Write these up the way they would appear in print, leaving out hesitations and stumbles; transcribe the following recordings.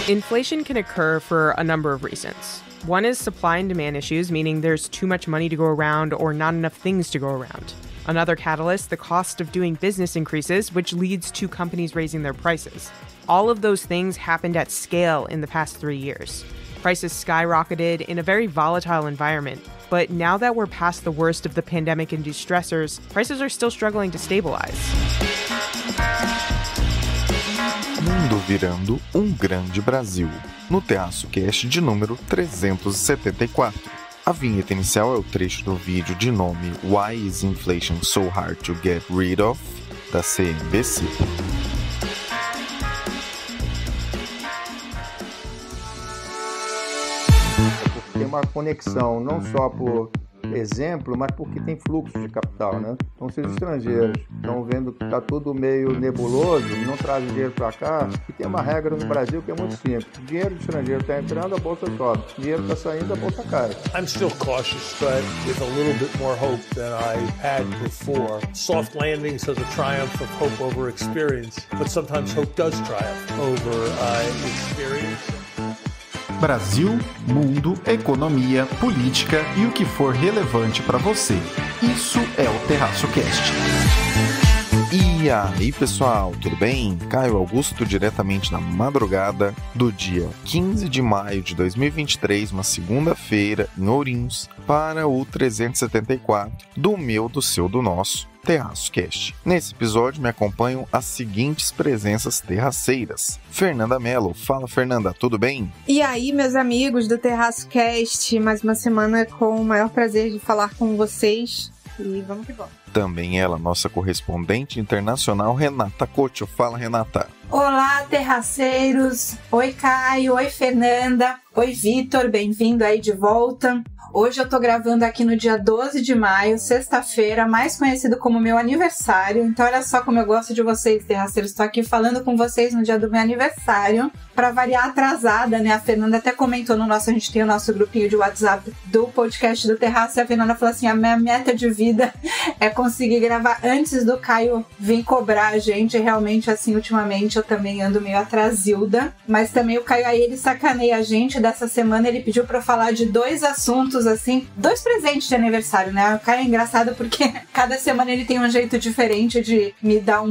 Inflation can occur for a number of reasons. One is supply and demand issues, meaning there's too much money to go around or not enough things to go around. Another catalyst, the cost of doing business increases, which leads to companies raising their prices. All of those things happened at scale in the past 3 years. Prices skyrocketed in a very volatile environment, but now that we're past the worst of the pandemic-induced stressors, prices are still struggling to stabilize. Mundo virando grande Brasil, no Terraço Cast de número 374. A vinheta inicial é o trecho do vídeo de nome Why is Inflation So Hard to Get Rid of? Da CNBC. Tem uma conexão não só por exemplo, mas porque tem fluxo de capital, né? Então, se os estrangeiros estão vendo que está tudo meio nebuloso e não trazem dinheiro para cá, e tem uma regra no Brasil que é muito simples. Dinheiro do estrangeiro está entrando, a bolsa sobe. Dinheiro está saindo, a bolsa cai. I'm still cautious, but with a little bit more hope than I had before. Soft landing says a triumph of hope over experience, but sometimes hope does triumph over experience. Brasil, mundo, economia, política e o que for relevante para você. Isso é o Terraço Cast. E aí, pessoal, tudo bem? Caio Augusto, diretamente na madrugada do dia 15 de maio de 2023, uma segunda-feira, em Ourinhos, para o 374 do meu, do seu, do nosso Terraço Cast. Nesse episódio me acompanham as seguintes presenças terraceiras. Fernanda Mello. Fala, Fernanda, tudo bem? E aí, meus amigos do Terraço Cast, mais uma semana com o maior prazer de falar com vocês. E vamos que vamos. Também ela, nossa correspondente internacional, Renata Couto. Fala, Renata. Olá, terraceiros. Oi, Caio. Oi, Fernanda. Oi, Vitor. Bem-vindo aí de volta. Hoje eu tô gravando aqui no dia 12 de maio, sexta-feira, mais conhecido como meu aniversário. Então olha só como eu gosto de vocês, terraceiros. Tô aqui falando com vocês no dia do meu aniversário. Pra variar, atrasada, né? A Fernanda até comentou a gente tem o nosso grupinho de WhatsApp do podcast do Terraço. E a Fernanda falou assim, a minha meta de vida é conseguir gravar antes do Caio vir cobrar a gente. Realmente, assim, ultimamente eu também ando meio atrasilda. Mas também o Caio aí, ele sacaneia a gente. Dessa semana ele pediu pra eu falar de 2 assuntos, assim, 2 presentes de aniversário, né? O Caio é engraçado porque cada semana ele tem um jeito diferente de me dar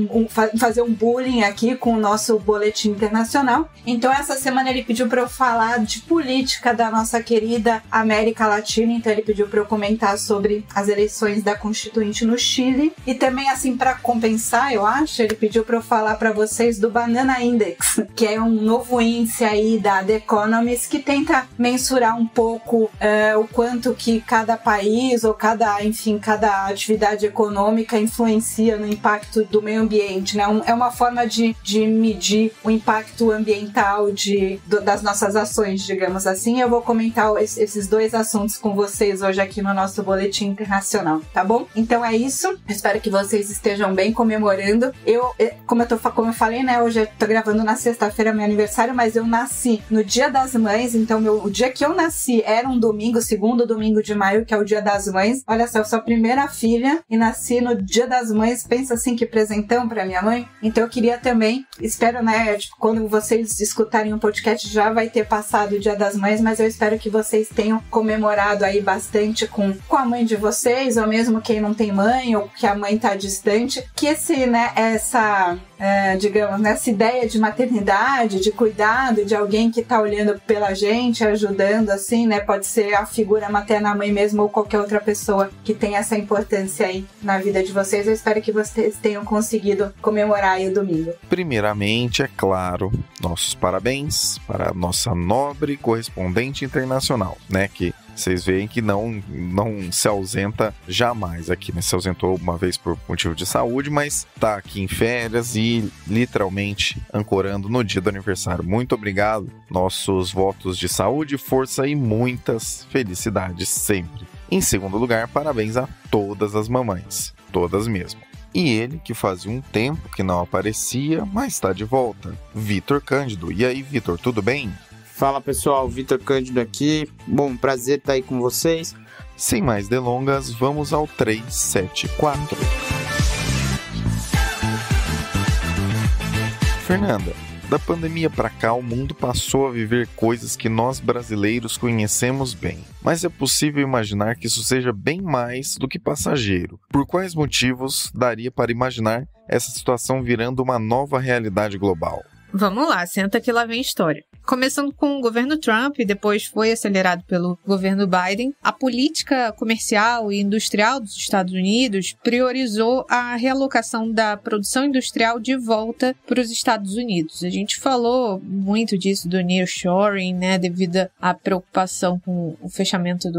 fazer um bullying aqui com o nosso boletim internacional. Então essa semana ele pediu pra eu falar de política da nossa querida América Latina. Então ele pediu pra eu comentar sobre as eleições da Constituinte no Chile. E também, assim, pra compensar, eu acho, ele pediu pra eu falar pra vocês do Banana Index, que é um novo índice aí da The Economist que tenta mensurar um pouco o quanto que cada país ou cada atividade econômica influencia no impacto do meio ambiente, né? É uma forma de medir o impacto ambiental das nossas ações, digamos assim. Eu vou comentar esses 2 assuntos com vocês hoje aqui no nosso boletim internacional, tá bom? Então é isso. Espero que vocês estejam bem comemorando. Como eu falei, né? Hoje eu tô gravando na sexta-feira, meu aniversário, mas eu nasci no Dia das Mães, então o dia que eu nasci era um domingo, segundo domingo de maio, que é o Dia das Mães. Olha só, eu sou a primeira filha e nasci no Dia das Mães. Pensa assim, que presentão pra minha mãe. Então eu queria também, espero, né, quando vocês escutarem o podcast já vai ter passado o Dia das Mães, mas eu espero que vocês tenham comemorado aí bastante com a mãe de vocês, ou mesmo quem não tem mãe, ou que a mãe tá distante, que essa ideia de maternidade, de cuidado, de alguém que tá olhando pela gente, ajudando, assim, né, pode ser a figura materna, a mãe mesmo, ou qualquer outra pessoa que tem essa importância aí na vida de vocês. Eu espero que vocês tenham conseguido comemorar aí o domingo. Primeiramente, é claro, nossos parabéns para a nossa nobre correspondente internacional, né, que vocês veem que não se ausenta jamais aqui, né? Se ausentou uma vez por motivo de saúde, mas tá aqui em férias e literalmente ancorando no dia do aniversário. Muito obrigado. Nossos votos de saúde, força e muitas felicidades sempre. Em segundo lugar, parabéns a todas as mamães. Todas mesmo. E ele, que fazia um tempo que não aparecia, mas está de volta. Vitor Cândido. E aí, Vitor, tudo bem? Fala, pessoal, Vitor Cândido aqui. Bom, prazer estar aí com vocês. Sem mais delongas, vamos ao 374. Fernanda, Da pandemia para cá, o mundo passou a viver coisas que nós brasileiros conhecemos bem. Mas é possível imaginar que isso seja bem mais do que passageiro. Por quais motivos daria para imaginar essa situação virando uma nova realidade global? Vamos lá, senta que lá vem história. Começando com o governo Trump e depois foi acelerado pelo governo Biden, a política comercial e industrial dos Estados Unidos priorizou a realocação da produção industrial de volta para os Estados Unidos. A gente falou muito disso do nearshoring, né, devido à preocupação com o fechamento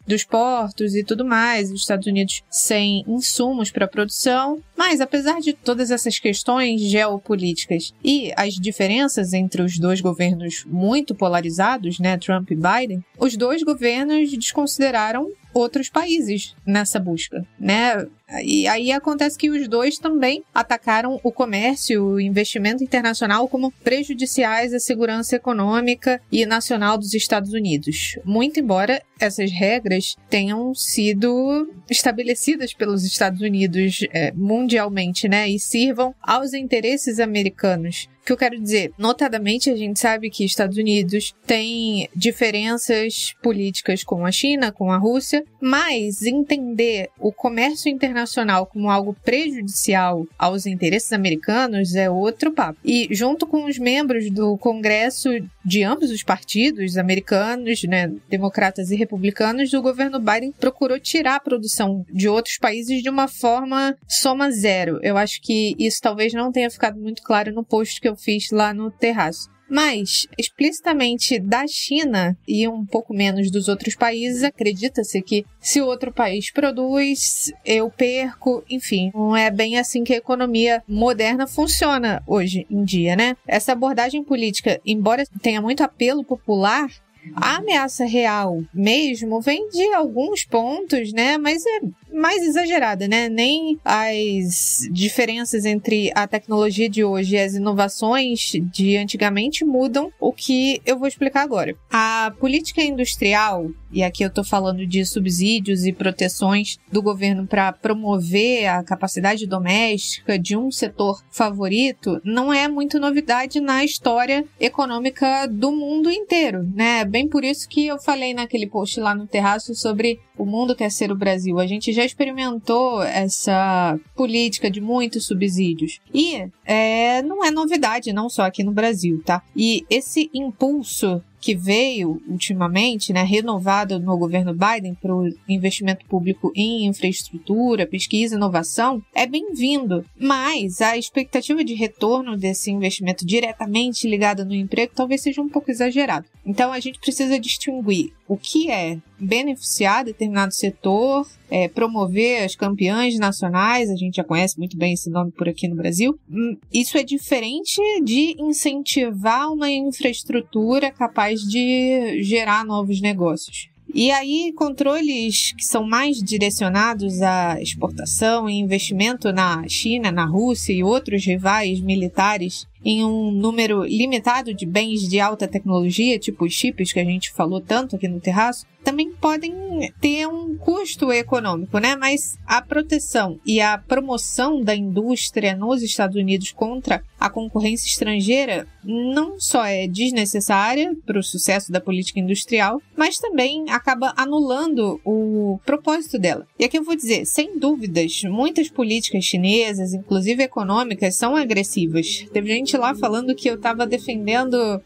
dos portos e tudo mais, os Estados Unidos sem insumos para a produção. Mas, apesar de todas essas questões geopolíticas e as diferenças entre os dois governos muito polarizados, né, Trump e Biden, os dois governos desconsideraram outros países nessa busca, né? E aí acontece que os dois também atacaram o comércio e o investimento internacional como prejudiciais à segurança econômica e nacional dos Estados Unidos. Muito embora essas regras tenham sido estabelecidas pelos Estados Unidos mundialmente, né? E sirvam aos interesses americanos. O que eu quero dizer? Notadamente, a gente sabe que Estados Unidos tem diferenças políticas com a China, com a Rússia, mas entender o comércio internacional como algo prejudicial aos interesses americanos é outro papo. E junto com os membros do Congresso de ambos os partidos americanos, né, democratas e republicanos, o governo Biden procurou tirar a produção de outros países de uma forma soma zero. Eu acho que isso talvez não tenha ficado muito claro no post que eu fiz lá no Terraço. Mas, explicitamente da China e um pouco menos dos outros países, acredita-se que se o outro país produz, eu perco, enfim, não é bem assim que a economia moderna funciona hoje em dia, né? Essa abordagem política, embora tenha muito apelo popular, a ameaça real mesmo vem de alguns pontos, né? Mas é mais exagerada, né? Nem as diferenças entre a tecnologia de hoje e as inovações de antigamente mudam o que eu vou explicar agora. A política industrial, e aqui eu tô falando de subsídios e proteções do governo para promover a capacidade doméstica de um setor favorito, não é muito novidade na história econômica do mundo inteiro, né? Bem por isso que eu falei naquele post lá no Terraço sobre o mundo quer ser o Brasil. A gente já experimentou essa política de muitos subsídios. E não é novidade, não só aqui no Brasil, tá? E esse impulso que veio ultimamente, né, renovado no governo Biden para o investimento público em infraestrutura, pesquisa e inovação, é bem-vindo. Mas a expectativa de retorno desse investimento diretamente ligado no emprego talvez seja um pouco exagerado. Então a gente precisa distinguir o que é beneficiar determinado setor, promover as campeãs nacionais, a gente já conhece muito bem esse nome por aqui no Brasil. Isso é diferente de incentivar uma infraestrutura capaz de gerar novos negócios. E aí, controles que são mais direcionados à exportação e investimento na China, na Rússia e outros rivais militares em um número limitado de bens de alta tecnologia, tipo os chips que a gente falou tanto aqui no Terraço, também podem ter um custo econômico, né? Mas a proteção e a promoção da indústria nos Estados Unidos contra a concorrência estrangeira não só é desnecessária para o sucesso da política industrial, mas também acaba anulando o propósito dela. E aqui eu vou dizer, sem dúvidas, muitas políticas chinesas, inclusive econômicas, são agressivas. Teve gente lá falando que eu estava defendendo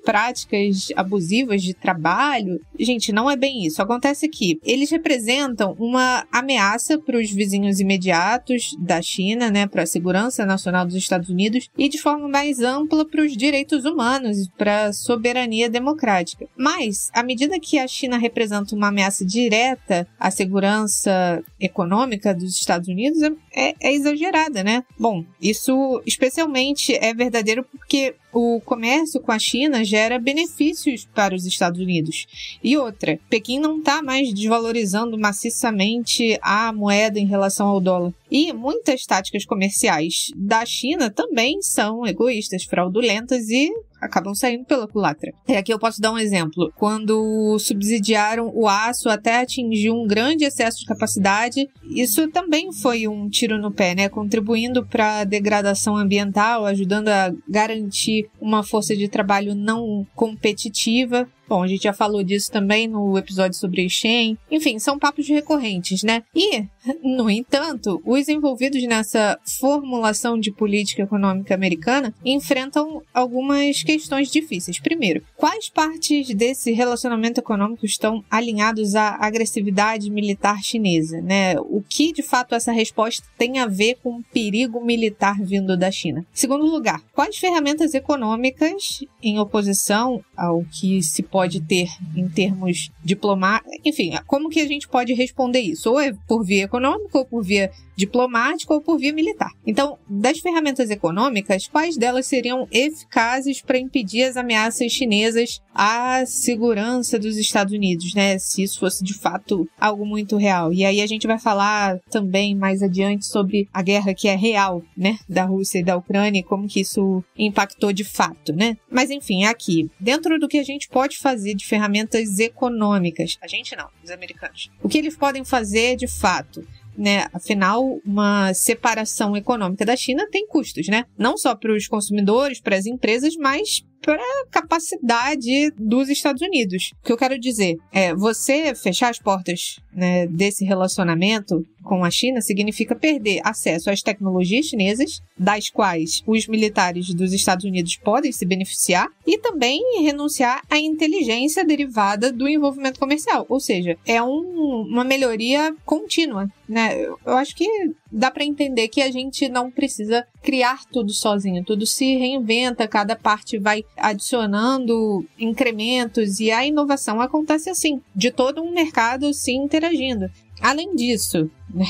práticas abusivas de trabalho. Gente, não é bem isso. Acontece que eles representam uma ameaça para os vizinhos imediatos da China, né, para a segurança nacional dos Estados Unidos e de forma mais ampla para os direitos humanos e para a soberania democrática. Mas, à medida que a China representa uma ameaça direta à segurança econômica dos Estados Unidos, é exagerada, né? Bom, isso especialmente é verdadeiro porque o comércio com a China gera benefícios para os Estados Unidos. E outra, Pequim não está mais desvalorizando maciçamente a moeda em relação ao dólar. E muitas táticas comerciais da China também são egoístas, fraudulentas e acabam saindo pela culatra. E aqui eu posso dar um exemplo. Quando subsidiaram o aço até atingir um grande excesso de capacidade, isso também foi um tiro no pé, né? Contribuindo para a degradação ambiental, ajudando a garantir uma força de trabalho não competitiva. Bom, a gente já falou disso também no episódio sobre Shen. Enfim, são papos recorrentes, né? E, no entanto, os envolvidos nessa formulação de política econômica americana enfrentam algumas questões difíceis. Primeiro, quais partes desse relacionamento econômico estão alinhados à agressividade militar chinesa, né? O que, de fato, essa resposta tem a ver com o perigo militar vindo da China? Segundo lugar, quais ferramentas econômicas, em oposição ao que se pode ter em termos diplomáticos, enfim, como que a gente pode responder isso? Ou é por via econômica, ou por via diplomática, ou por via militar. Então, das ferramentas econômicas, quais delas seriam eficazes para impedir as ameaças chinesas à segurança dos Estados Unidos, né? Se isso fosse de fato algo muito real. E aí a gente vai falar também mais adiante sobre a guerra que é real, né? Da Rússia e da Ucrânia e como que isso impactou de fato, né? Mas enfim, aqui, dentro do que a gente pode fazer de ferramentas econômicas, a gente não, os americanos, o que eles podem fazer de fato? Né? Afinal, uma separação econômica da China tem custos, né? Não só para os consumidores, para as empresas, mas para a capacidade dos Estados Unidos. O que eu quero dizer é, você fechar as portas, né, desse relacionamento com a China significa perder acesso às tecnologias chinesas, das quais os militares dos Estados Unidos podem se beneficiar, e também renunciar à inteligência derivada do envolvimento comercial. Ou seja, é uma melhoria contínua, né? Eu acho que dá para entender que a gente não precisa criar tudo sozinho, tudo se reinventa, cada parte vai adicionando incrementos e a inovação acontece assim, de todo um mercado se interagindo. Além disso, né,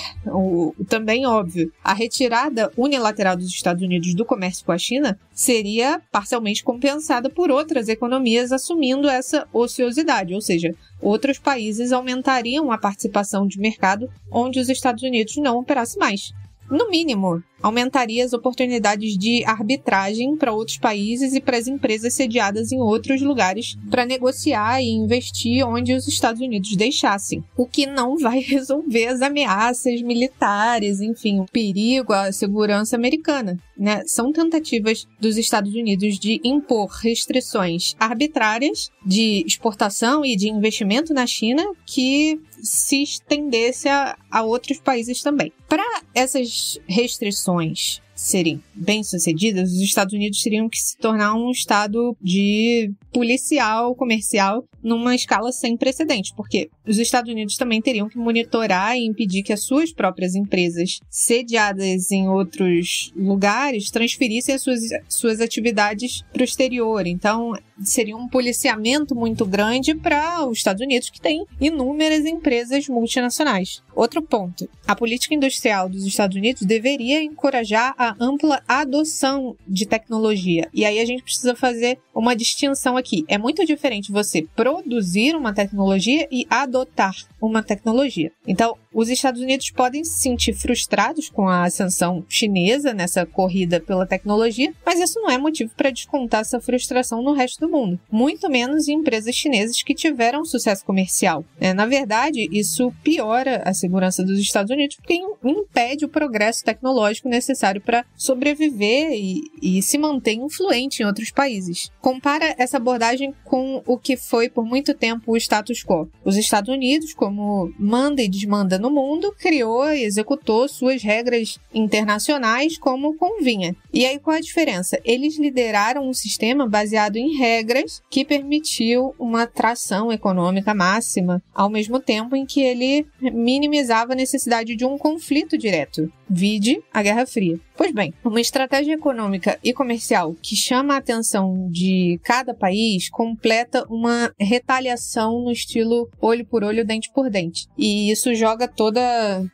também óbvio, a retirada unilateral dos Estados Unidos do comércio com a China seria parcialmente compensada por outras economias assumindo essa ociosidade, ou seja, outros países aumentariam a participação de mercado onde os Estados Unidos não operassem mais. No mínimo, aumentaria as oportunidades de arbitragem para outros países e para as empresas sediadas em outros lugares para negociar e investir onde os Estados Unidos deixassem. O que não vai resolver as ameaças militares, enfim, o perigo à segurança americana, né? São tentativas dos Estados Unidos de impor restrições arbitrárias de exportação e de investimento na China que se estendesse a outros países também. Para essas restrições serem bem-sucedidas, os Estados Unidos teriam que se tornar um estado de policial comercial numa escala sem precedentes, porque os Estados Unidos também teriam que monitorar e impedir que as suas próprias empresas sediadas em outros lugares transferissem as suas atividades para o exterior. Então, seria um policiamento muito grande para os Estados Unidos, que tem inúmeras empresas multinacionais. Outro ponto, a política industrial dos Estados Unidos deveria encorajar a ampla adoção de tecnologia. E aí a gente precisa fazer uma distinção aqui. É muito diferente você produzir uma tecnologia e adotar uma tecnologia. Então, os Estados Unidos podem se sentir frustrados com a ascensão chinesa nessa corrida pela tecnologia, mas isso não é motivo para descontar essa frustração no resto do mundo. Muito menos em empresas chinesas que tiveram sucesso comercial. Na verdade, isso piora a segurança dos Estados Unidos porque impede o progresso tecnológico necessário para sobreviver e se manter influente em outros países. Compara essa abordagem com o que foi por muito tempo o status quo. Os Estados Unidos, como manda e desmanda no mundo, criou e executou suas regras internacionais como convinha. E aí qual a diferença? Eles lideraram um sistema baseado em regras que permitiu uma tração econômica máxima, ao mesmo tempo em que ele minimizava a necessidade de um conflito direto. Vide a Guerra Fria. Pois bem, uma estratégia econômica e comercial que chama a atenção de cada país completa uma retaliação no estilo olho por olho, dente por dente. E isso joga toda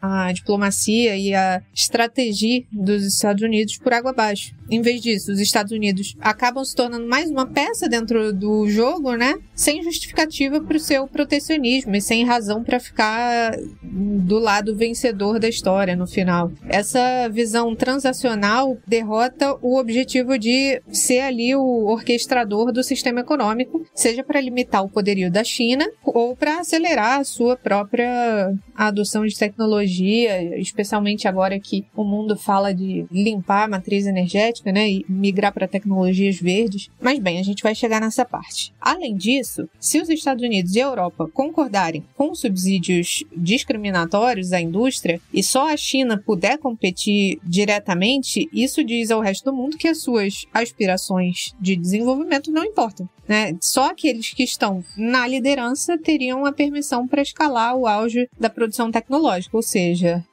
a diplomacia e a estratégia dos Estados Unidos por água abaixo. Em vez disso, os Estados Unidos acabam se tornando mais uma peça dentro do jogo, né? Sem justificativa para o seu protecionismo e sem razão para ficar do lado vencedor da história no final. Essa visão transacional derrota o objetivo de ser ali o orquestrador do sistema econômico, seja para limitar o poderio da China ou para acelerar a sua própria adoção de tecnologia, especialmente agora que o mundo fala de limpar a matriz energética, né, e migrar para tecnologias verdes. Mas bem, a gente vai chegar nessa parte. Além disso, se os Estados Unidos e a Europa concordarem com subsídios discriminatórios à indústria e só a China puder competir diretamente, isso diz ao resto do mundo que as suas aspirações de desenvolvimento não importam, né? Só aqueles que estão na liderança teriam a permissão para escalar o auge da produção tecnológica, ou seja,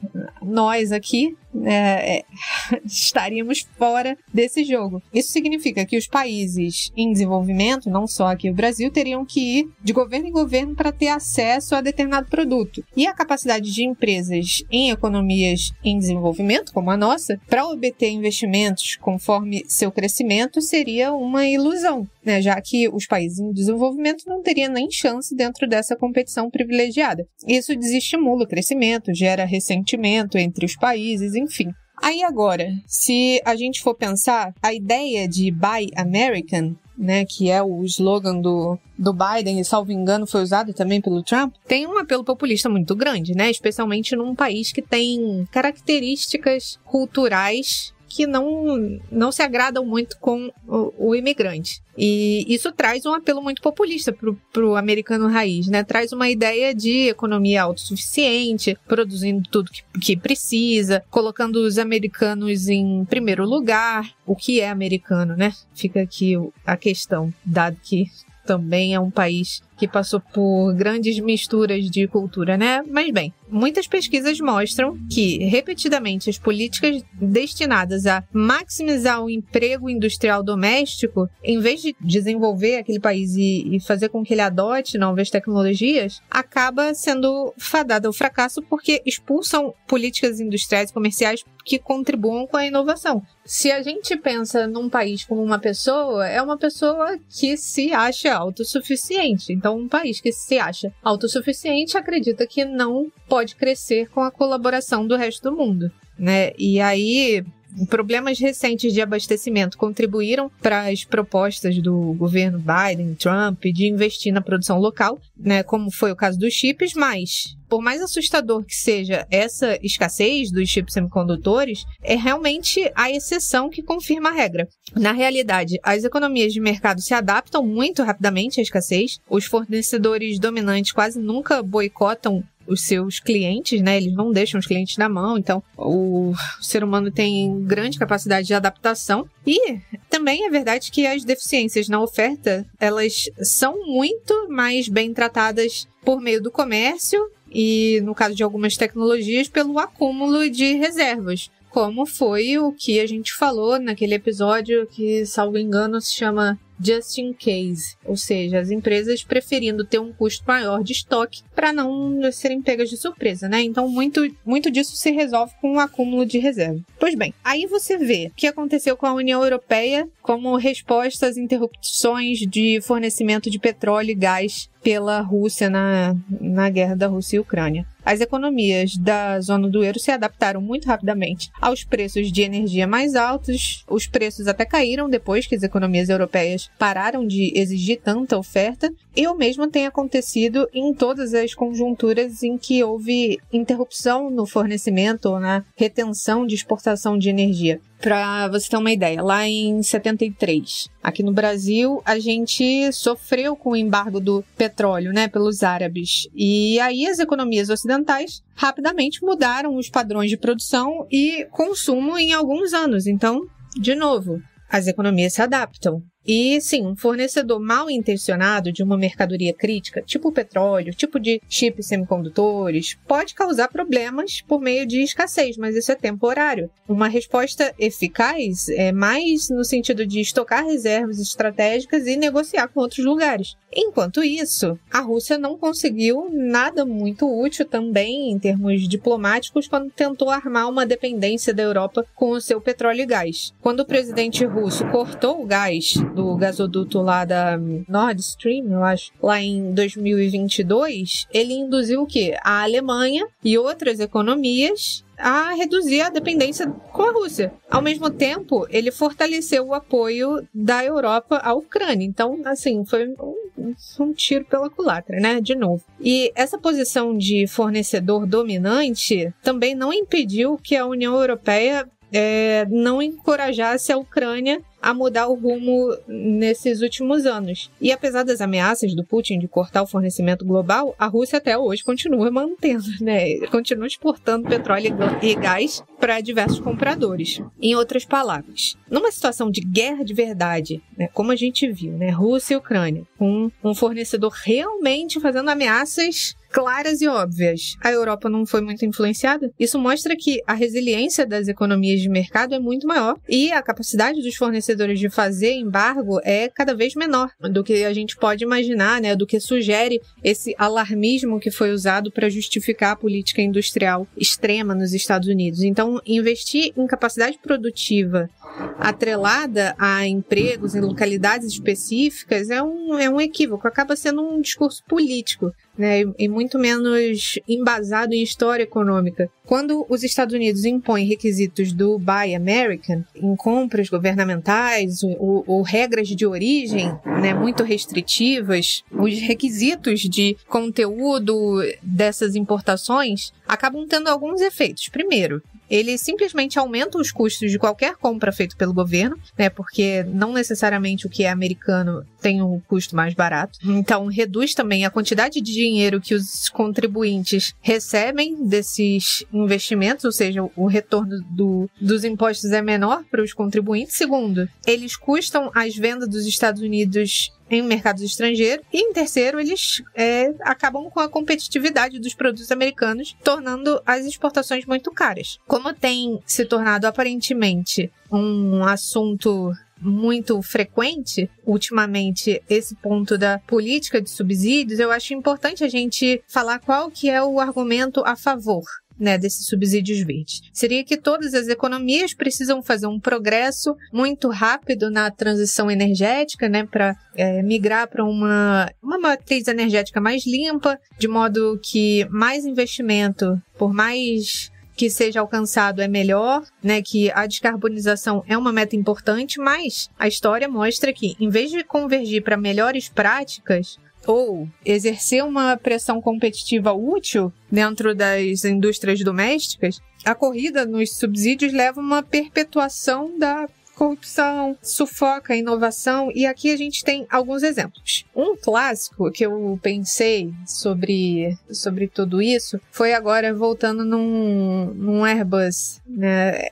nós aqui estaríamos fora desse jogo. Isso significa que os países em desenvolvimento, não só aqui o Brasil, teriam que ir de governo em governo para ter acesso a determinado produto. E a capacidade de empresas em economias em desenvolvimento, como a nossa, para obter investimentos conforme seu crescimento seria uma ilusão, né? Já que os países em desenvolvimento não teriam nem chance dentro dessa competição privilegiada. Isso desestimula o crescimento, gera ressentimento entre os países, enfim. Aí agora, se a gente for pensar, a ideia de Buy American, né, que é o slogan do Biden, e salvo engano foi usado também pelo Trump, tem um apelo populista muito grande, né, especialmente num país que tem características culturais que não se agradam muito com o imigrante. E isso traz um apelo muito populista pro americano raiz, né? Traz uma ideia de economia autossuficiente, produzindo tudo que precisa, colocando os americanos em primeiro lugar. O que é americano, né? Fica aqui a questão, dado que também é um país que passou por grandes misturas de cultura, né? Mas bem, muitas pesquisas mostram que, repetidamente, as políticas destinadas a maximizar o emprego industrial doméstico, em vez de desenvolver aquele país e fazer com que ele adote novas tecnologias, acaba sendo fadada ao fracasso porque expulsam políticas industriais e comerciais que contribuam com a inovação. Se a gente pensa num país como uma pessoa, é uma pessoa que se acha autossuficiente. Então, um país que se acha autossuficiente acredita que não pode crescer com a colaboração do resto do mundo, né? E aí, problemas recentes de abastecimento contribuíram para as propostas do governo Biden, Trump, de investir na produção local, né, como foi o caso dos chips, mas, por mais assustador que seja essa escassez dos chips semicondutores, é realmente a exceção que confirma a regra. Na realidade, as economias de mercado se adaptam muito rapidamente à escassez, os fornecedores dominantes quase nunca boicotam os seus clientes, né? Eles não deixam os clientes na mão, então o ser humano tem grande capacidade de adaptação. E também é verdade que as deficiências na oferta, elas são muito mais bem tratadas por meio do comércio e, no caso de algumas tecnologias, pelo acúmulo de reservas, como foi o que a gente falou naquele episódio que, salvo engano, se chama Just in Case, ou seja, as empresas preferindo ter um custo maior de estoque para não serem pegas de surpresa, né? Então, muito disso se resolve com o acúmulo de reserva. Pois bem, aí você vê o que aconteceu com a União Europeia como resposta às interrupções de fornecimento de petróleo e gás pela Rússia na guerra da Rússia e Ucrânia. As economias da zona do euro se adaptaram muito rapidamente aos preços de energia mais altos. Os preços até caíram depois que as economias europeias pararam de exigir tanta oferta. E o mesmo tem acontecido em todas as conjunturas em que houve interrupção no fornecimento ou na retenção de exportação de energia. Para você ter uma ideia, lá em 73, aqui no Brasil, a gente sofreu com o embargo do petróleo, né, pelos árabes. E aí as economias ocidentais rapidamente mudaram os padrões de produção e consumo em alguns anos. Então, de novo, as economias se adaptam. E sim, um fornecedor mal intencionado de uma mercadoria crítica, tipo o petróleo, tipo de chips semicondutores, pode causar problemas por meio de escassez, mas isso é temporário. Uma resposta eficaz é mais no sentido de estocar reservas estratégicas e negociar com outros lugares. Enquanto isso, a Rússia não conseguiu nada muito útil também em termos diplomáticos quando tentou armar uma dependência da Europa com o seu petróleo e gás. Quando o presidente russo cortou o gás do gasoduto lá da Nord Stream, eu acho, lá em 2022, ele induziu o quê? A Alemanha e outras economias a reduzir a dependência com a Rússia. Ao mesmo tempo, ele fortaleceu o apoio da Europa à Ucrânia. Então, assim, foi um tiro pela culatra, né? De novo. E essa posição de fornecedor dominante também não impediu que a União Europeia não encorajasse a Ucrânia a mudar o rumo nesses últimos anos. E apesar das ameaças do Putin de cortar o fornecimento global, a Rússia até hoje continua mantendo, né? Continua exportando petróleo e gás para diversos compradores. Em outras palavras, numa situação de guerra de verdade, né, como a gente viu, né, Rússia e Ucrânia, com um fornecedor realmente fazendo ameaças claras e óbvias, a Europa não foi muito influenciada. Isso mostra que a resiliência das economias de mercado é muito maior e a capacidade dos fornecedores de fazer embargo é cada vez menor do que a gente pode imaginar, né, do que sugere esse alarmismo que foi usado para justificar a política industrial extrema nos Estados Unidos. Então, investir em capacidade produtiva atrelada a empregos em localidades específicas é um equívoco, acaba sendo um discurso político, né, e muito menos embasado em história econômica. Quando os Estados Unidos impõem requisitos do Buy American em compras governamentais ou regras de origem, né, muito restritivas, os requisitos de conteúdo dessas importações acabam tendo alguns efeitos. Primeiro, ele simplesmente aumenta os custos de qualquer compra feita pelo governo, né? Porque não necessariamente o que é americano tem um custo mais barato. Então, reduz também a quantidade de dinheiro que os contribuintes recebem desses investimentos, ou seja, o retorno dos impostos é menor para os contribuintes. Segundo, eles custam as vendas dos Estados Unidos em mercados estrangeiros. E em terceiro, eles acabam com a competitividade dos produtos americanos, tornando as exportações muito caras. Como tem se tornado aparentemente um assunto muito frequente, ultimamente, esse ponto da política de subsídios, eu acho importante a gente falar qual que é o argumento a favor, né, desses subsídios verdes. Seria que todas as economias precisam fazer um progresso muito rápido na transição energética, né, para migrar para uma matriz energética mais limpa, de modo que mais investimento, por mais que seja alcançado, é melhor, né, que a descarbonização é uma meta importante, mas a história mostra que, em vez de convergir para melhores práticas, ou exercer uma pressão competitiva útil dentro das indústrias domésticas, a corrida nos subsídios leva a uma perpetuação da corrupção, sufoca a inovação, e aqui a gente tem alguns exemplos. Um clássico que eu pensei sobre tudo isso foi agora voltando num Airbus, né?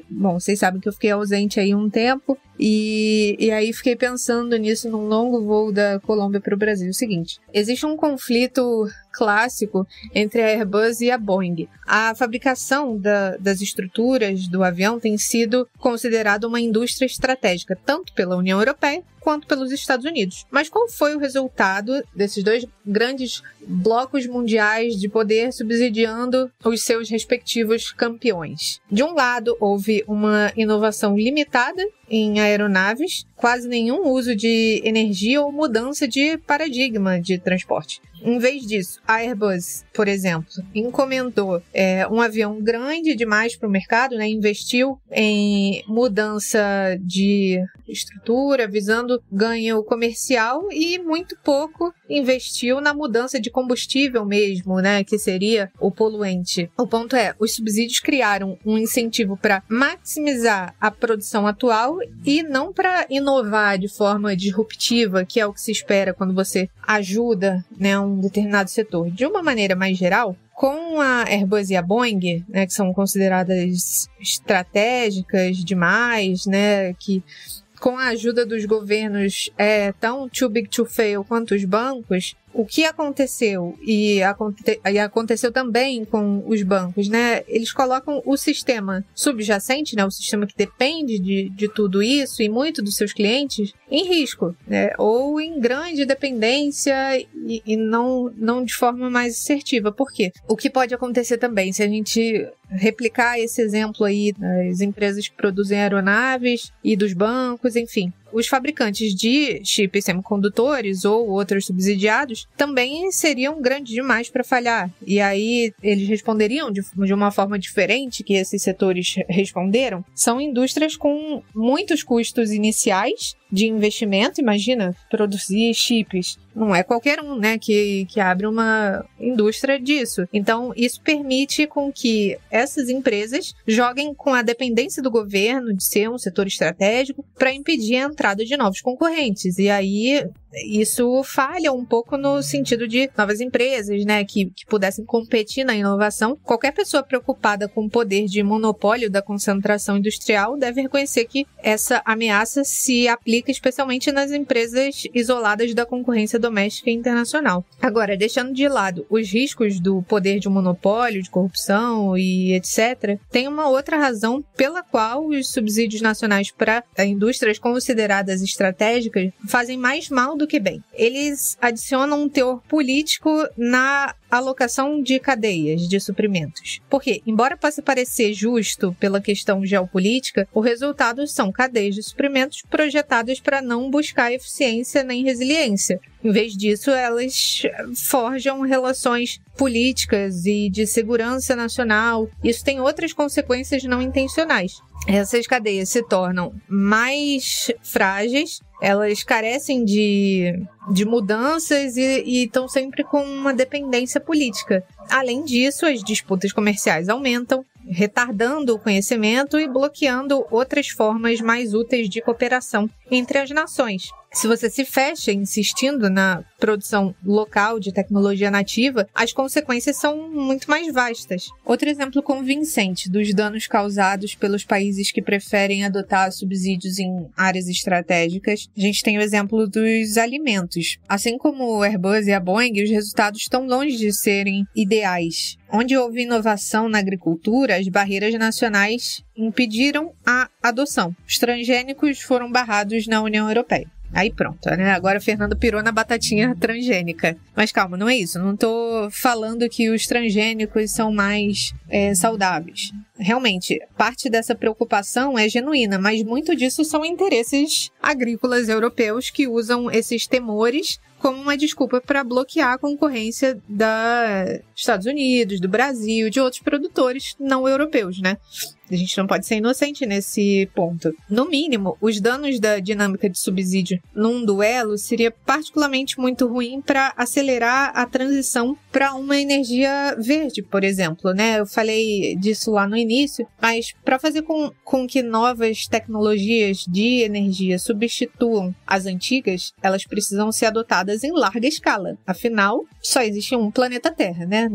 Bom, vocês sabem que eu fiquei ausente aí um tempo, e aí fiquei pensando nisso num longo voo da Colômbia para o Brasil. O seguinte, existe um conflito clássico entre a Airbus e a Boeing. A fabricação das estruturas do avião tem sido considerada uma indústria estratégica, tanto pela União Europeia quanto pelos Estados Unidos. Mas qual foi o resultado desses dois grandes blocos mundiais de poder subsidiando os seus respectivos campeões? De um lado, houve uma inovação limitada em aeronaves, quase nenhum uso de energia ou mudança de paradigma de transporte. Em vez disso, a Airbus, por exemplo, encomendou um avião grande demais para o mercado, né? Investiu em mudança de estrutura, visando ganho comercial, e muito pouco investiu na mudança de combustível mesmo, né? Que seria o poluente. O ponto é, os subsídios criaram um incentivo para maximizar a produção atual e não para inovar de forma disruptiva, que é o que se espera quando você ajuda, né, um determinado setor. De uma maneira mais geral, com a Airbus e a Boeing, né, que são consideradas estratégicas demais, né, que com a ajuda dos governos tão too big to fail quanto os bancos, o que aconteceu, e aconteceu também com os bancos, né? Eles colocam o sistema subjacente, né? O sistema que depende de tudo isso e muito dos seus clientes em risco, né? Ou em grande dependência e não de forma mais assertiva. Por quê? O que pode acontecer também, se a gente replicar esse exemplo aí das empresas que produzem aeronaves e dos bancos, enfim. Os fabricantes de chips semicondutores ou outros subsidiados também seriam grandes demais para falhar. E aí eles responderiam de uma forma diferente que esses setores responderam. São indústrias com muitos custos iniciais de investimento. Imagina, produzir chips. Não é qualquer um, né, que abre uma indústria disso. Então, isso permite com que essas empresas joguem com a dependência do governo de ser um setor estratégico para impedir a entrada de novos concorrentes. E aí, isso falha um pouco no sentido de novas empresas, né, que pudessem competir na inovação. Qualquer pessoa preocupada com o poder de monopólio da concentração industrial deve reconhecer que essa ameaça se aplica especialmente nas empresas isoladas da concorrência doméstica e internacional. Agora, deixando de lado os riscos do poder de monopólio, de corrupção e etc., tem uma outra razão pela qual os subsídios nacionais para indústrias consideradas estratégicas fazem mais mal do que bem. Eles adicionam um teor político na alocação de cadeias de suprimentos. Porque, embora possa parecer justo pela questão geopolítica, o resultado são cadeias de suprimentos projetadas para não buscar eficiência nem resiliência. Em vez disso, elas forjam relações políticas e de segurança nacional. Isso tem outras consequências não intencionais. Essas cadeias se tornam mais frágeis, elas carecem de mudanças e estão sempre com uma dependência política. Além disso, as disputas comerciais aumentam, retardando o conhecimento e bloqueando outras formas mais úteis de cooperação entre as nações. Se você se fecha insistindo na produção local de tecnologia nativa, as consequências são muito mais vastas. Outro exemplo convincente dos danos causados pelos países que preferem adotar subsídios em áreas estratégicas, a gente tem o exemplo dos alimentos. Assim como o Airbus e a Boeing, os resultados estão longe de serem ideais. Onde houve inovação na agricultura, as barreiras nacionais impediram a adoção. Os transgênicos foram barrados na União Europeia. Aí pronto, né? Agora o Fernando pirou na batatinha transgênica. Mas calma, não é isso. Não tô falando que os transgênicos são mais saudáveis. Realmente, parte dessa preocupação é genuína, mas muito disso são interesses agrícolas europeus que usam esses temores como uma desculpa para bloquear a concorrência dos Estados Unidos, do Brasil, de outros produtores não europeus, né? A gente não pode ser inocente nesse ponto. No mínimo, os danos da dinâmica de subsídio num duelo seria particularmente muito ruim para acelerar a transição para uma energia verde, por exemplo, né? Eu falei disso lá no início, mas para fazer com que novas tecnologias de energia substituam as antigas, elas precisam ser adotadas em larga escala. Afinal, só existe um planeta Terra, né?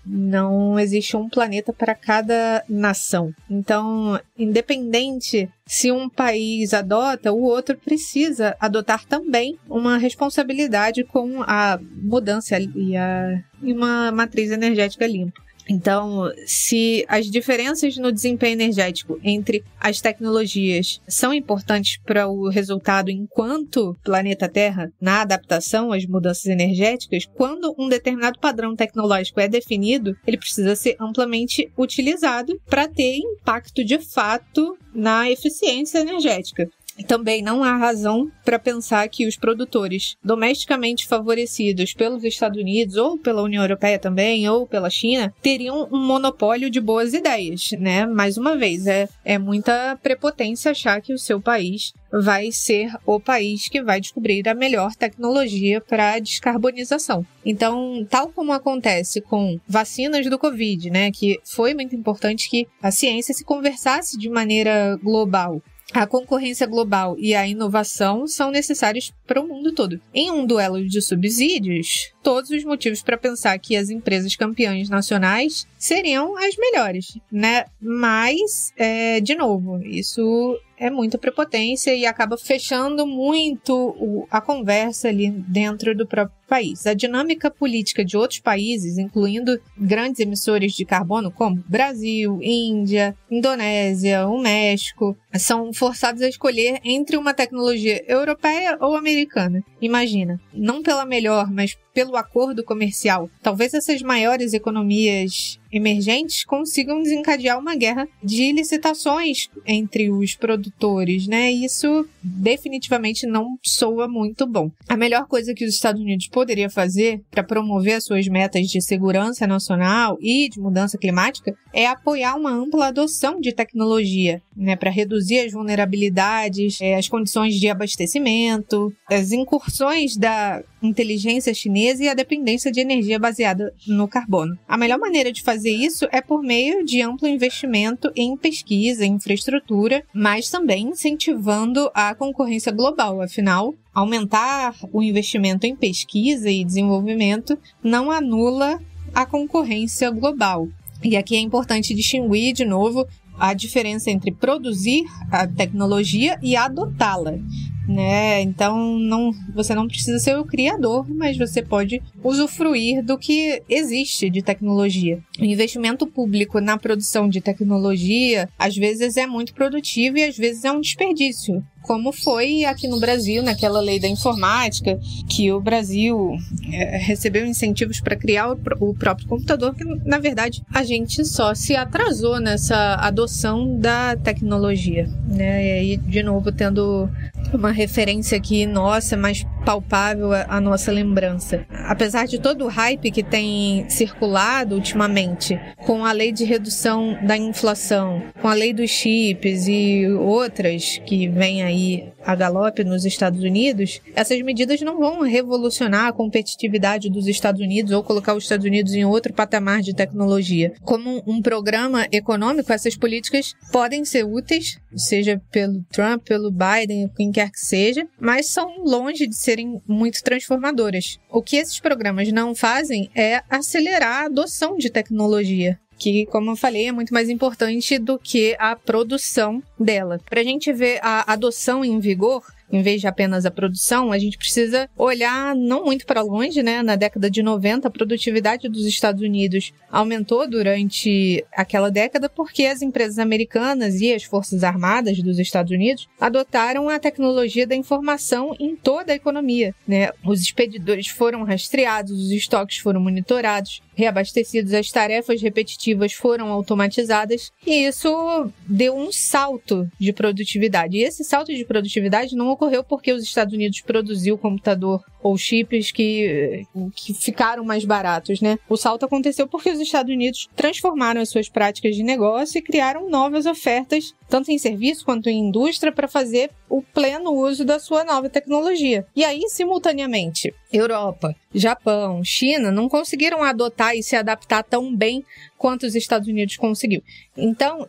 Não existe um planeta para cada nação. Então, independente se um país adota, o outro precisa adotar também uma responsabilidade com a mudança e uma matriz energética limpa. Então, se as diferenças no desempenho energético entre as tecnologias são importantes para o resultado enquanto planeta Terra na adaptação às mudanças energéticas, quando um determinado padrão tecnológico é definido, ele precisa ser amplamente utilizado para ter impacto de fato na eficiência energética. Também não há razão para pensar que os produtores domesticamente favorecidos pelos Estados Unidos ou pela União Europeia também, ou pela China, teriam um monopólio de boas ideias, né? Mais uma vez, é muita prepotência achar que o seu país vai ser o país que vai descobrir a melhor tecnologia para a descarbonização. Então, tal como acontece com vacinas do Covid, né? Que foi muito importante que a ciência se conversasse de maneira global. A concorrência global e a inovação são necessários para o mundo todo. Em um duelo de subsídios, todos os motivos para pensar que as empresas campeãs nacionais seriam as melhores, né? Mas, de novo, isso é muita prepotência e acaba fechando muito a conversa ali dentro do próprio países. A dinâmica política de outros países, incluindo grandes emissores de carbono como Brasil, Índia, Indonésia, o México, são forçados a escolher entre uma tecnologia europeia ou americana. Imagina, não pela melhor, mas pelo acordo comercial. Talvez essas maiores economias emergentes consigam desencadear uma guerra de licitações entre os produtores, né? Isso definitivamente não soa muito bom. A melhor coisa que os Estados Unidos poderia fazer para promover as suas metas de segurança nacional e de mudança climática é apoiar uma ampla adoção de tecnologia, né? Para reduzir as vulnerabilidades, as condições de abastecimento, as incursões da inteligência chinesa e a dependência de energia baseada no carbono. A melhor maneira de fazer isso é por meio de amplo investimento em pesquisa, em infraestrutura, mas também incentivando a concorrência global. Afinal, aumentar o investimento em pesquisa e desenvolvimento não anula a concorrência global. E aqui é importante distinguir, de novo, a diferença entre produzir a tecnologia e adotá-la, né? Então, você não precisa ser o criador, mas você pode usufruir do que existe de tecnologia. O investimento público na produção de tecnologia, às vezes é muito produtivo e às vezes é um desperdício, como foi aqui no Brasil, naquela lei da informática, que o Brasil recebeu incentivos para criar o próprio computador, que, na verdade, a gente só se atrasou nessa adoção da tecnologia, né? E aí, de novo, tendo uma referência aqui, nossa, mais palpável a nossa lembrança. Apesar de todo o hype que tem circulado ultimamente, com a lei de redução da inflação, com a lei dos chips e outras que vêm aí a galope nos Estados Unidos, essas medidas não vão revolucionar a competitividade dos Estados Unidos ou colocar os Estados Unidos em outro patamar de tecnologia. Como um programa econômico, essas políticas podem ser úteis, seja pelo Trump, pelo Biden, quem quer que seja, mas são longe de serem muito transformadoras. O que esses programas não fazem é acelerar a adoção de tecnologia, que, como eu falei, é muito mais importante do que a produção dela. Para a gente ver a adoção em vigor, em vez de apenas a produção, a gente precisa olhar não muito para longe, né? Na década de 90, a produtividade dos Estados Unidos aumentou durante aquela década porque as empresas americanas e as forças armadas dos Estados Unidos adotaram a tecnologia da informação em toda a economia, né? Os expedidores foram rastreados, os estoques foram monitorados, reabastecidos, as tarefas repetitivas foram automatizadas e isso deu um salto de produtividade. E esse salto de produtividade não ocorreu porque os Estados Unidos produziu computador ou chips que ficaram mais baratos, né? O salto aconteceu porque os Estados Unidos transformaram as suas práticas de negócio e criaram novas ofertas, tanto em serviço quanto em indústria, para fazer o pleno uso da sua nova tecnologia. E aí, simultaneamente, Europa, Japão, China não conseguiram adotar e se adaptar tão bem quanto os Estados Unidos conseguiu. Então,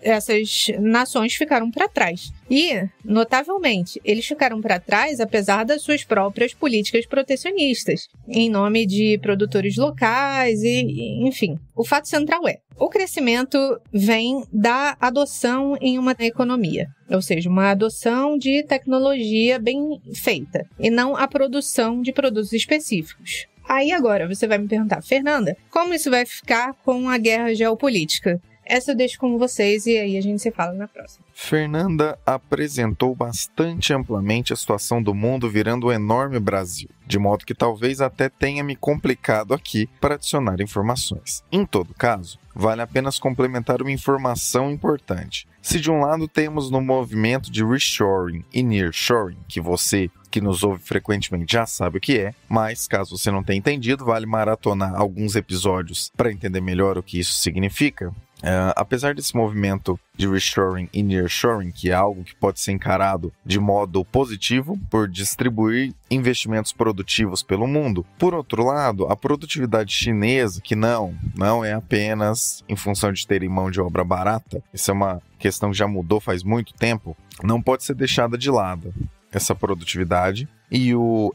essas nações ficaram para trás. E, notavelmente, eles ficaram para trás apesar das suas próprias políticas protecionistas, em nome de produtores locais e, enfim. O fato central é, o crescimento vem da adoção em uma economia, ou seja, uma adoção de tecnologia bem feita, e não a produção de produtos específicos. Aí agora você vai me perguntar, Fernanda, como isso vai ficar com a guerra geopolítica? Essa eu deixo com vocês e aí a gente se fala na próxima. Fernanda apresentou bastante amplamente a situação do mundo virando um enorme Brasil, de modo que talvez até tenha me complicado aqui para adicionar informações. Em todo caso, vale apenas complementar uma informação importante. Se de um lado temos no movimento de reshoring e nearshoring, que você que nos ouve frequentemente já sabe o que é, mas caso você não tenha entendido, vale maratonar alguns episódios para entender melhor o que isso significa. Apesar desse movimento de reshoring e nearshoring, que é algo que pode ser encarado de modo positivo por distribuir investimentos produtivos pelo mundo, por outro lado, a produtividade chinesa, que não é apenas em função de terem mão de obra barata, isso é uma questão que já mudou faz muito tempo, não pode ser deixada de lado. Essa produtividade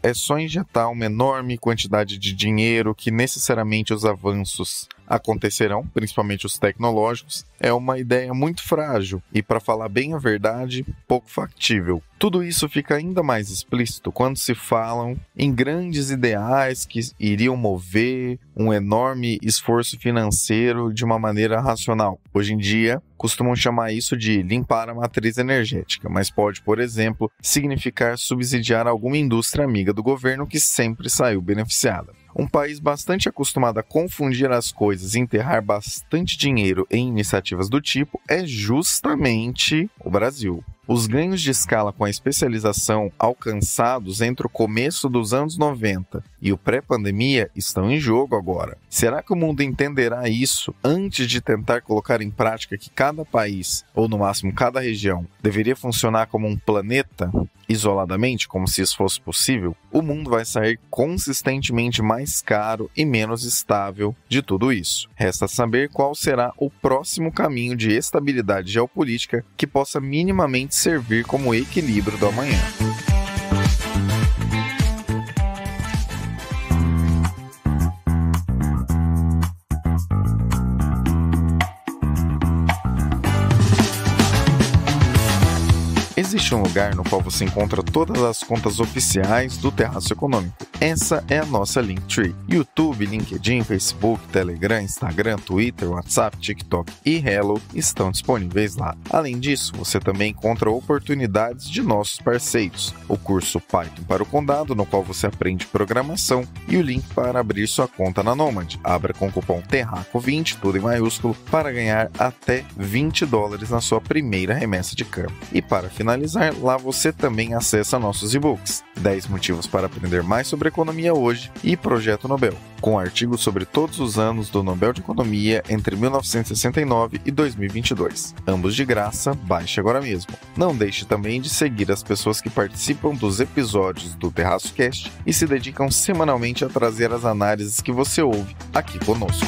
é só injetar uma enorme quantidade de dinheiro que necessariamente os avanços acontecerão, principalmente os tecnológicos, é uma ideia muito frágil e, para falar bem a verdade, pouco factível. Tudo isso fica ainda mais explícito quando se falam em grandes ideais que iriam mover um enorme esforço financeiro de uma maneira racional. Hoje em dia, costumam chamar isso de limpar a matriz energética, mas pode, por exemplo, significar subsidiar alguma indústria amiga do governo que sempre saiu beneficiada. Um país bastante acostumado a confundir as coisas e enterrar bastante dinheiro em iniciativas do tipo é justamente o Brasil. Os ganhos de escala com a especialização alcançados entre o começo dos anos 90 e o pré-pandemia estão em jogo agora. Será que o mundo entenderá isso antes de tentar colocar em prática que cada país, ou no máximo cada região, deveria funcionar como um planeta, isoladamente, como se isso fosse possível? O mundo vai sair consistentemente mais caro e menos estável de tudo isso. Resta saber qual será o próximo caminho de estabilidade geopolítica que possa minimamente servir como equilíbrio do amanhã. Existe um lugar no qual você encontra todas as contas oficiais do Terraço Econômico. Essa é a nossa Linktree. YouTube, LinkedIn, Facebook, Telegram, Instagram, Twitter, WhatsApp, TikTok e Hello estão disponíveis lá. Além disso, você também encontra oportunidades de nossos parceiros. O curso Python para o Condado, no qual você aprende programação, e o link para abrir sua conta na Nomad. Abra com o cupom TERRACO20, tudo em maiúsculo, para ganhar até $20 na sua primeira remessa de câmbio. E para finalizar, lá você também acessa nossos e-books, 10 motivos para aprender mais sobre economia hoje e Projeto Nobel, com artigos sobre todos os anos do Nobel de Economia entre 1969 e 2022. Ambos de graça, baixe agora mesmo. Não deixe também de seguir as pessoas que participam dos episódios do Terraço Cast e se dedicam semanalmente a trazer as análises que você ouve aqui conosco.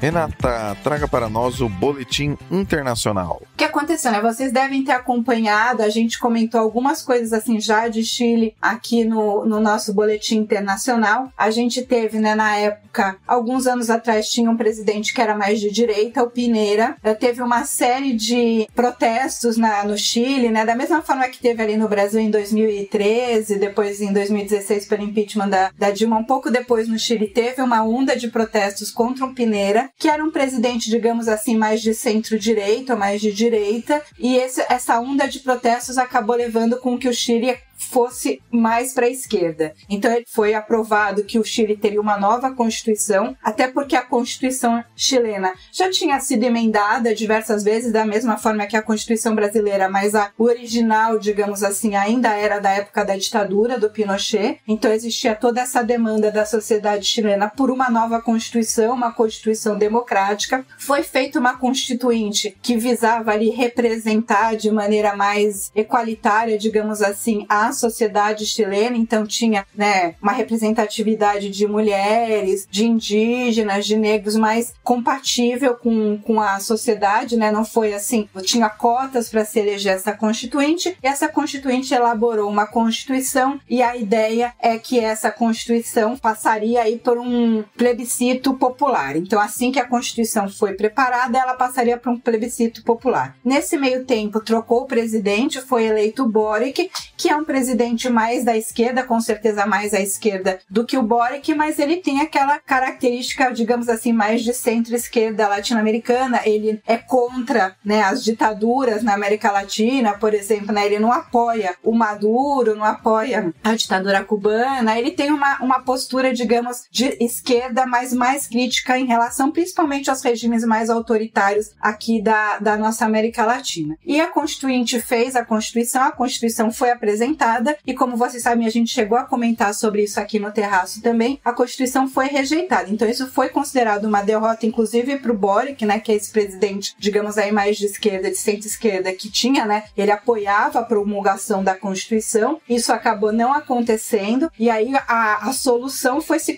Renata, traga para nós o Boletim Internacional. O que aconteceu, né? Vocês devem ter acompanhado, a gente comentou algumas coisas assim já de Chile aqui no nosso Boletim Internacional. A gente teve, né, na época, alguns anos atrás, tinha um presidente que era mais de direita, o Piñera. Teve uma série de protestos no Chile, né? Da mesma forma que teve ali no Brasil em 2013, depois em 2016 pelo impeachment da Dilma. Um pouco depois no Chile teve uma onda de protestos contra o Piñera, que era um presidente, digamos assim, mais de centro-direita, ou mais de direita, e essa onda de protestos acabou levando com que o Chile fosse mais para a esquerda. Então foi aprovado que o Chile teria uma nova Constituição, até porque a Constituição chilena já tinha sido emendada diversas vezes, da mesma forma que a Constituição brasileira, mas a original, digamos assim, ainda era da época da ditadura do Pinochet. Então existia toda essa demanda da sociedade chilena por uma nova Constituição, uma Constituição democrática. Foi feita uma Constituinte que visava ali representar de maneira mais equalitária, digamos assim, a sociedade chilena. Então tinha, né, uma representatividade de mulheres, de indígenas, de negros, mais compatível com a sociedade, né? Não foi assim, tinha cotas para se eleger essa constituinte, e essa constituinte elaborou uma constituição, e a ideia é que essa constituição passaria aí por um plebiscito popular. Então assim que a constituição foi preparada, ela passaria por um plebiscito popular. Nesse meio tempo trocou o presidente, foi eleito o Boric, que é um presidente mais da esquerda, com certeza mais à esquerda do que o Boric, mas ele tem aquela característica, digamos assim, mais de centro-esquerda latino-americana. Ele é contra, né, as ditaduras na América Latina, por exemplo, né, ele não apoia o Maduro, não apoia a ditadura cubana. Ele tem uma postura, digamos, de esquerda, mas mais crítica em relação principalmente aos regimes mais autoritários aqui da nossa América Latina. E a Constituinte fez a Constituição foi apresentada, e como vocês sabem, a gente chegou a comentar sobre isso aqui no Terraço também, a Constituição foi rejeitada. Então isso foi considerado uma derrota, inclusive para o Boric, né, que é esse presidente, digamos aí, mais de esquerda, de centro-esquerda, que tinha, né, ele apoiava a promulgação da Constituição. Isso acabou não acontecendo, e aí a solução foi se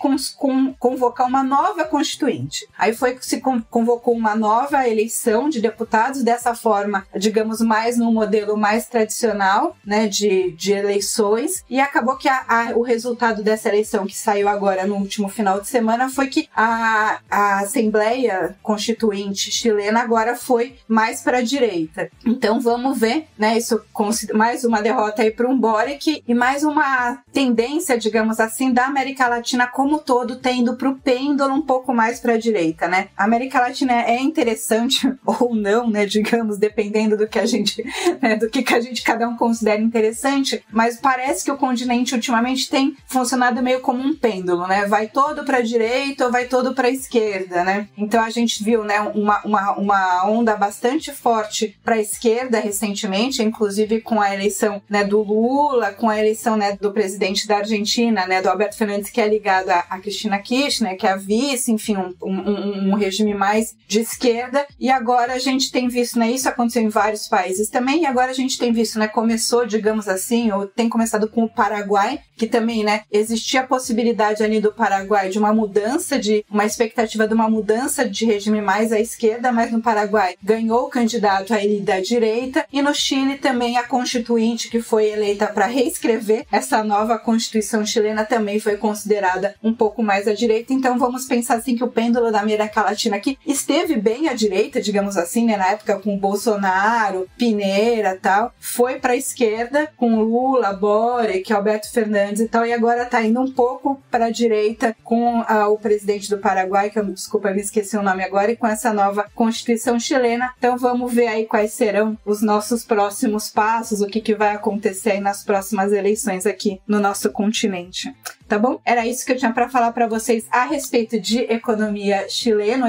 convocar uma nova Constituinte. Aí se convocou uma nova eleição de deputados, dessa forma, digamos, mais num modelo mais tradicional, né, de eleições, e acabou que o resultado dessa eleição que saiu agora no último final de semana foi que a Assembleia Constituinte chilena agora foi mais para a direita. Então vamos ver, né, isso mais uma derrota aí para um Boric e mais uma tendência, digamos assim, da América Latina como todo tendo para o pêndulo um pouco mais para a direita, né? A América Latina é interessante ou não, né, digamos, dependendo do que a gente, né, do que a gente cada um considera interessante, mas parece que o continente ultimamente tem funcionado meio como um pêndulo, né? Vai todo para a direita ou vai todo para a esquerda, né? Então a gente viu, né, uma onda bastante forte para a esquerda recentemente, inclusive com a eleição, né, do Lula, com a eleição, né, do presidente da Argentina, né, do Alberto Fernandes, que é ligado a Cristina Kirchner, que é a vice, enfim, um regime mais de esquerda. E agora a gente tem visto, né, isso aconteceu em vários países também, e agora a gente tem visto, né, começou, digamos assim, ou tem começado com o Paraguai, que também, né, existia a possibilidade ali do Paraguai de uma expectativa de uma mudança de regime mais à esquerda, mas no Paraguai ganhou o candidato aí da direita, e no Chile também a constituinte que foi eleita para reescrever essa nova Constituição chilena também foi considerada um pouco mais à direita. Então vamos pensar assim que o pêndulo da América Latina aqui esteve bem à direita, digamos assim, né, na época com Bolsonaro, Piñera e tal, foi para a esquerda com Lula, Boric, Alberto Fernandes e tal, e agora está indo um pouco para a direita com o presidente do Paraguai, que eu, desculpa, me esqueci o nome agora, e com essa nova Constituição chilena. Então vamos ver aí quais serão os nossos próximos passos, o que vai acontecer aí nas próximas eleições aqui no nosso continente. Tá bom? Era isso que eu tinha para falar para vocês a respeito de economia chilena,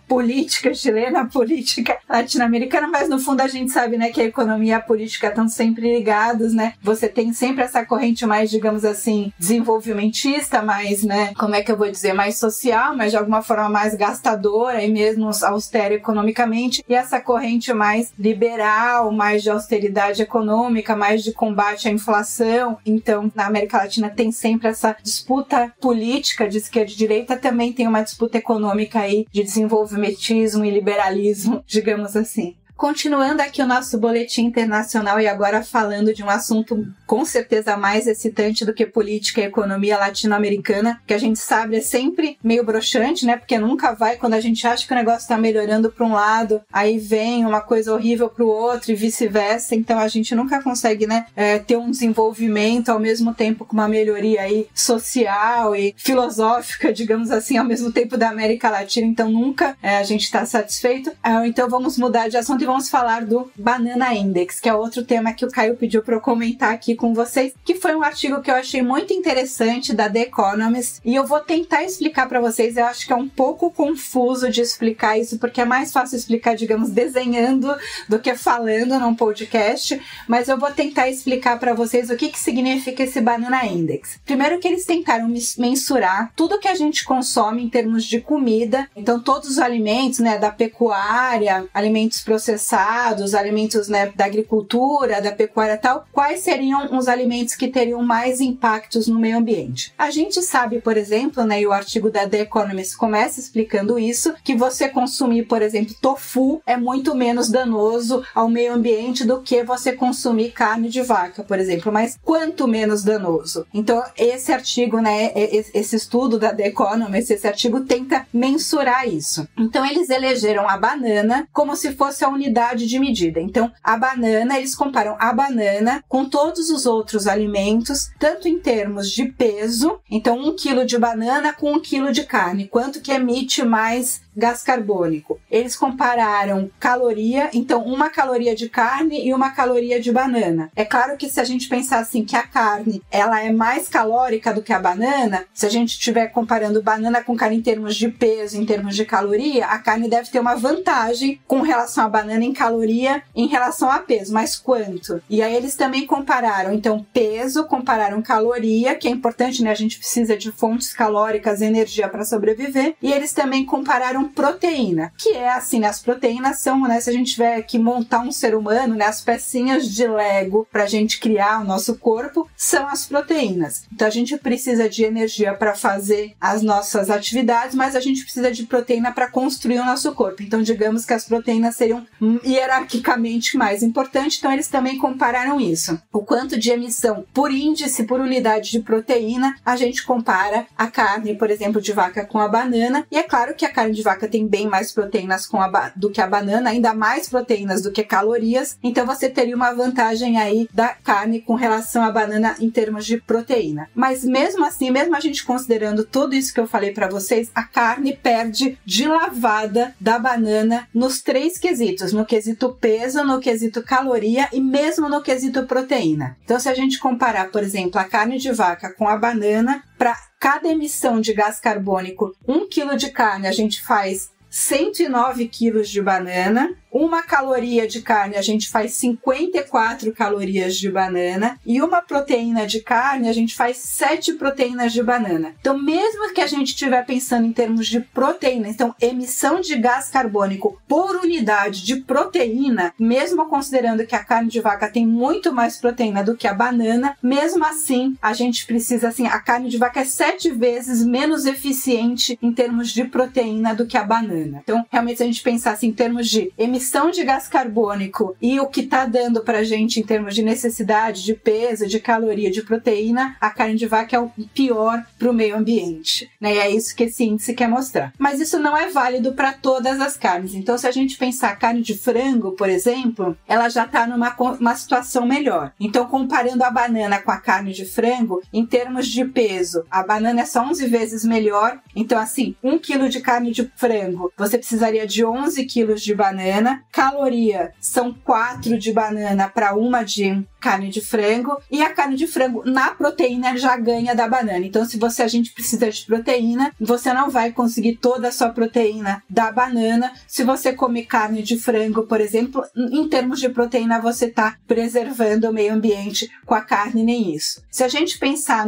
política chilena, política latino-americana, mas no fundo a gente sabe, né, que a economia e a política estão sempre ligados, né? Você tem sempre essa corrente mais, digamos assim, desenvolvimentista, mais, né, como é que eu vou dizer, mais social, mas de alguma forma mais gastadora e mesmo austera economicamente, e essa corrente mais liberal, mais de austeridade econômica, mais de combate à inflação. Então, na América Latina tem sempre essa disputa política de esquerda e direita, também tem uma disputa econômica aí de desenvolvimentismo e liberalismo, digamos assim. Continuando aqui o nosso boletim internacional e agora falando de um assunto com certeza mais excitante do que política e economia latino-americana, que a gente sabe é sempre meio broxante, né? Porque nunca vai, quando a gente acha que o negócio está melhorando para um lado, aí vem uma coisa horrível para o outro e vice-versa. Então a gente nunca consegue, né, ter um desenvolvimento ao mesmo tempo com uma melhoria aí social e filosófica, digamos assim, ao mesmo tempo da América Latina. Então nunca a gente está satisfeito. Então vamos mudar de assunto e vamos falar do Banana Index, que é outro tema que o Caio pediu para eu comentar aqui com vocês, que foi um artigo que eu achei muito interessante da The Economist, e eu vou tentar explicar para vocês. Eu acho que é um pouco confuso de explicar isso, porque é mais fácil explicar, digamos, desenhando do que falando num podcast, mas eu vou tentar explicar para vocês o que significa esse Banana Index. Primeiro que eles tentaram mensurar tudo que a gente consome em termos de comida, então todos os alimentos, né, da pecuária, alimentos processados, alimentos, né, da agricultura, da pecuária e tal, quais seriam os alimentos que teriam mais impactos no meio ambiente. A gente sabe, por exemplo, né, e o artigo da The Economist começa explicando isso, que você consumir, por exemplo, tofu é muito menos danoso ao meio ambiente do que você consumir carne de vaca, por exemplo, mas quanto menos danoso. Então, esse artigo, né, esse estudo da The Economist, esse artigo tenta mensurar isso. Então, eles elegeram a banana como se fosse a unidade de medida. Então, a banana, eles comparam a banana com todos os outros alimentos, tanto em termos de peso, então 1 quilo de banana com 1 quilo de carne, quanto que emite mais gás carbônico. Eles compararam caloria, então 1 caloria de carne e 1 caloria de banana. É claro que se a gente pensar assim que a carne, ela é mais calórica do que a banana, se a gente estiver comparando banana com carne em termos de peso, em termos de caloria, a carne deve ter uma vantagem com relação à banana em caloria em relação a peso, mas quanto? E aí eles também compararam, então, peso, compararam caloria, que é importante, né? A gente precisa de fontes calóricas, energia para sobreviver, e eles também compararam proteína, que é assim, né? As proteínas são, né? Se a gente tiver que montar um ser humano, né? As pecinhas de Lego para a gente criar o nosso corpo são as proteínas. Então a gente precisa de energia para fazer as nossas atividades, mas a gente precisa de proteína para construir o nosso corpo. Então digamos que as proteínas seriam hierarquicamente mais importante, então eles também compararam isso. O quanto de emissão por índice, por unidade de proteína, a gente compara a carne, por exemplo, de vaca com a banana, e é claro que a carne de vaca tem bem mais proteínas do que a banana, ainda mais proteínas do que calorias, então você teria uma vantagem aí da carne com relação à banana em termos de proteína. Mas mesmo assim, mesmo a gente considerando tudo isso que eu falei para vocês, a carne perde de lavada da banana nos 3 quesitos, no quesito peso, no quesito caloria e mesmo no quesito proteína. Então, se a gente comparar, por exemplo, a carne de vaca com a banana, para cada emissão de gás carbônico, 1 kg de carne a gente faz 109 quilos de banana, 1 caloria de carne a gente faz 54 calorias de banana e 1 proteína de carne a gente faz 7 proteínas de banana. Então, mesmo que a gente estiver pensando em termos de proteína, então emissão de gás carbônico por unidade de proteína, mesmo considerando que a carne de vaca tem muito mais proteína do que a banana, mesmo assim a gente precisa, assim, a carne de vaca é 7 vezes menos eficiente em termos de proteína do que a banana. Então, realmente, se a gente pensar assim, em termos de emissão de gás carbônico e o que está dando para a gente em termos de necessidade, de peso, de caloria, de proteína, a carne de vaca é o pior para o meio ambiente, né? E é isso que esse índice quer mostrar. Mas isso não é válido para todas as carnes. Então, se a gente pensar a carne de frango, por exemplo, ela já está numa situação melhor. Então, comparando a banana com a carne de frango, em termos de peso, a banana é só 11 vezes melhor. Então, assim, 1 kg de carne de frango, você precisaria de 11 kg de banana. Caloria são 4 de banana para 1 de carne de frango, e a carne de frango na proteína já ganha da banana. Então, se a gente precisa de proteína, você não vai conseguir toda a sua proteína da banana. Se você comer carne de frango, por exemplo, em termos de proteína, você está preservando o meio ambiente com a carne, nem isso. Se a gente pensar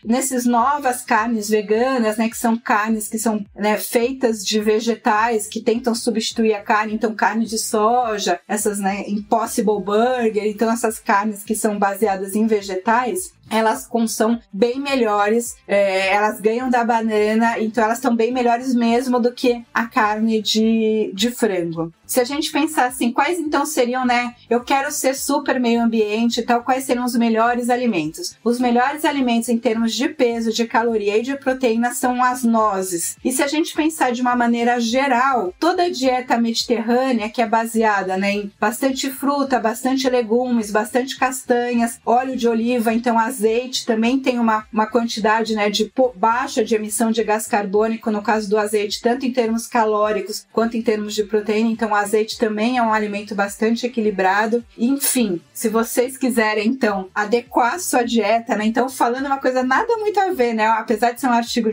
nesses novas carnes veganas, né, que são carnes que são, né, feitas de vegetais, que tentam substituir a carne, então carne de soja, essas, né, Impossible Burger, então essas carnes que são baseadas em vegetais, elas são bem melhores, elas ganham da banana, então elas são bem melhores mesmo do que a carne de frango. Se a gente pensar assim, quais então seriam, né? Eu quero ser super meio ambiente e tal, quais seriam os melhores alimentos? Os melhores alimentos em termos de peso, de caloria e de proteína são as nozes. E se a gente pensar de uma maneira geral, toda a dieta mediterrânea, que é baseada, né, em bastante fruta, bastante legumes, bastante castanhas, óleo de oliva, então azeite também tem uma quantidade, né, baixa de emissão de gás carbônico no caso do azeite, tanto em termos calóricos quanto em termos de proteína. Então, o azeite também é um alimento bastante equilibrado. Enfim, se vocês quiserem, então, adequar a sua dieta, né, então, falando uma coisa nada muito a ver, né, apesar de ser um artigo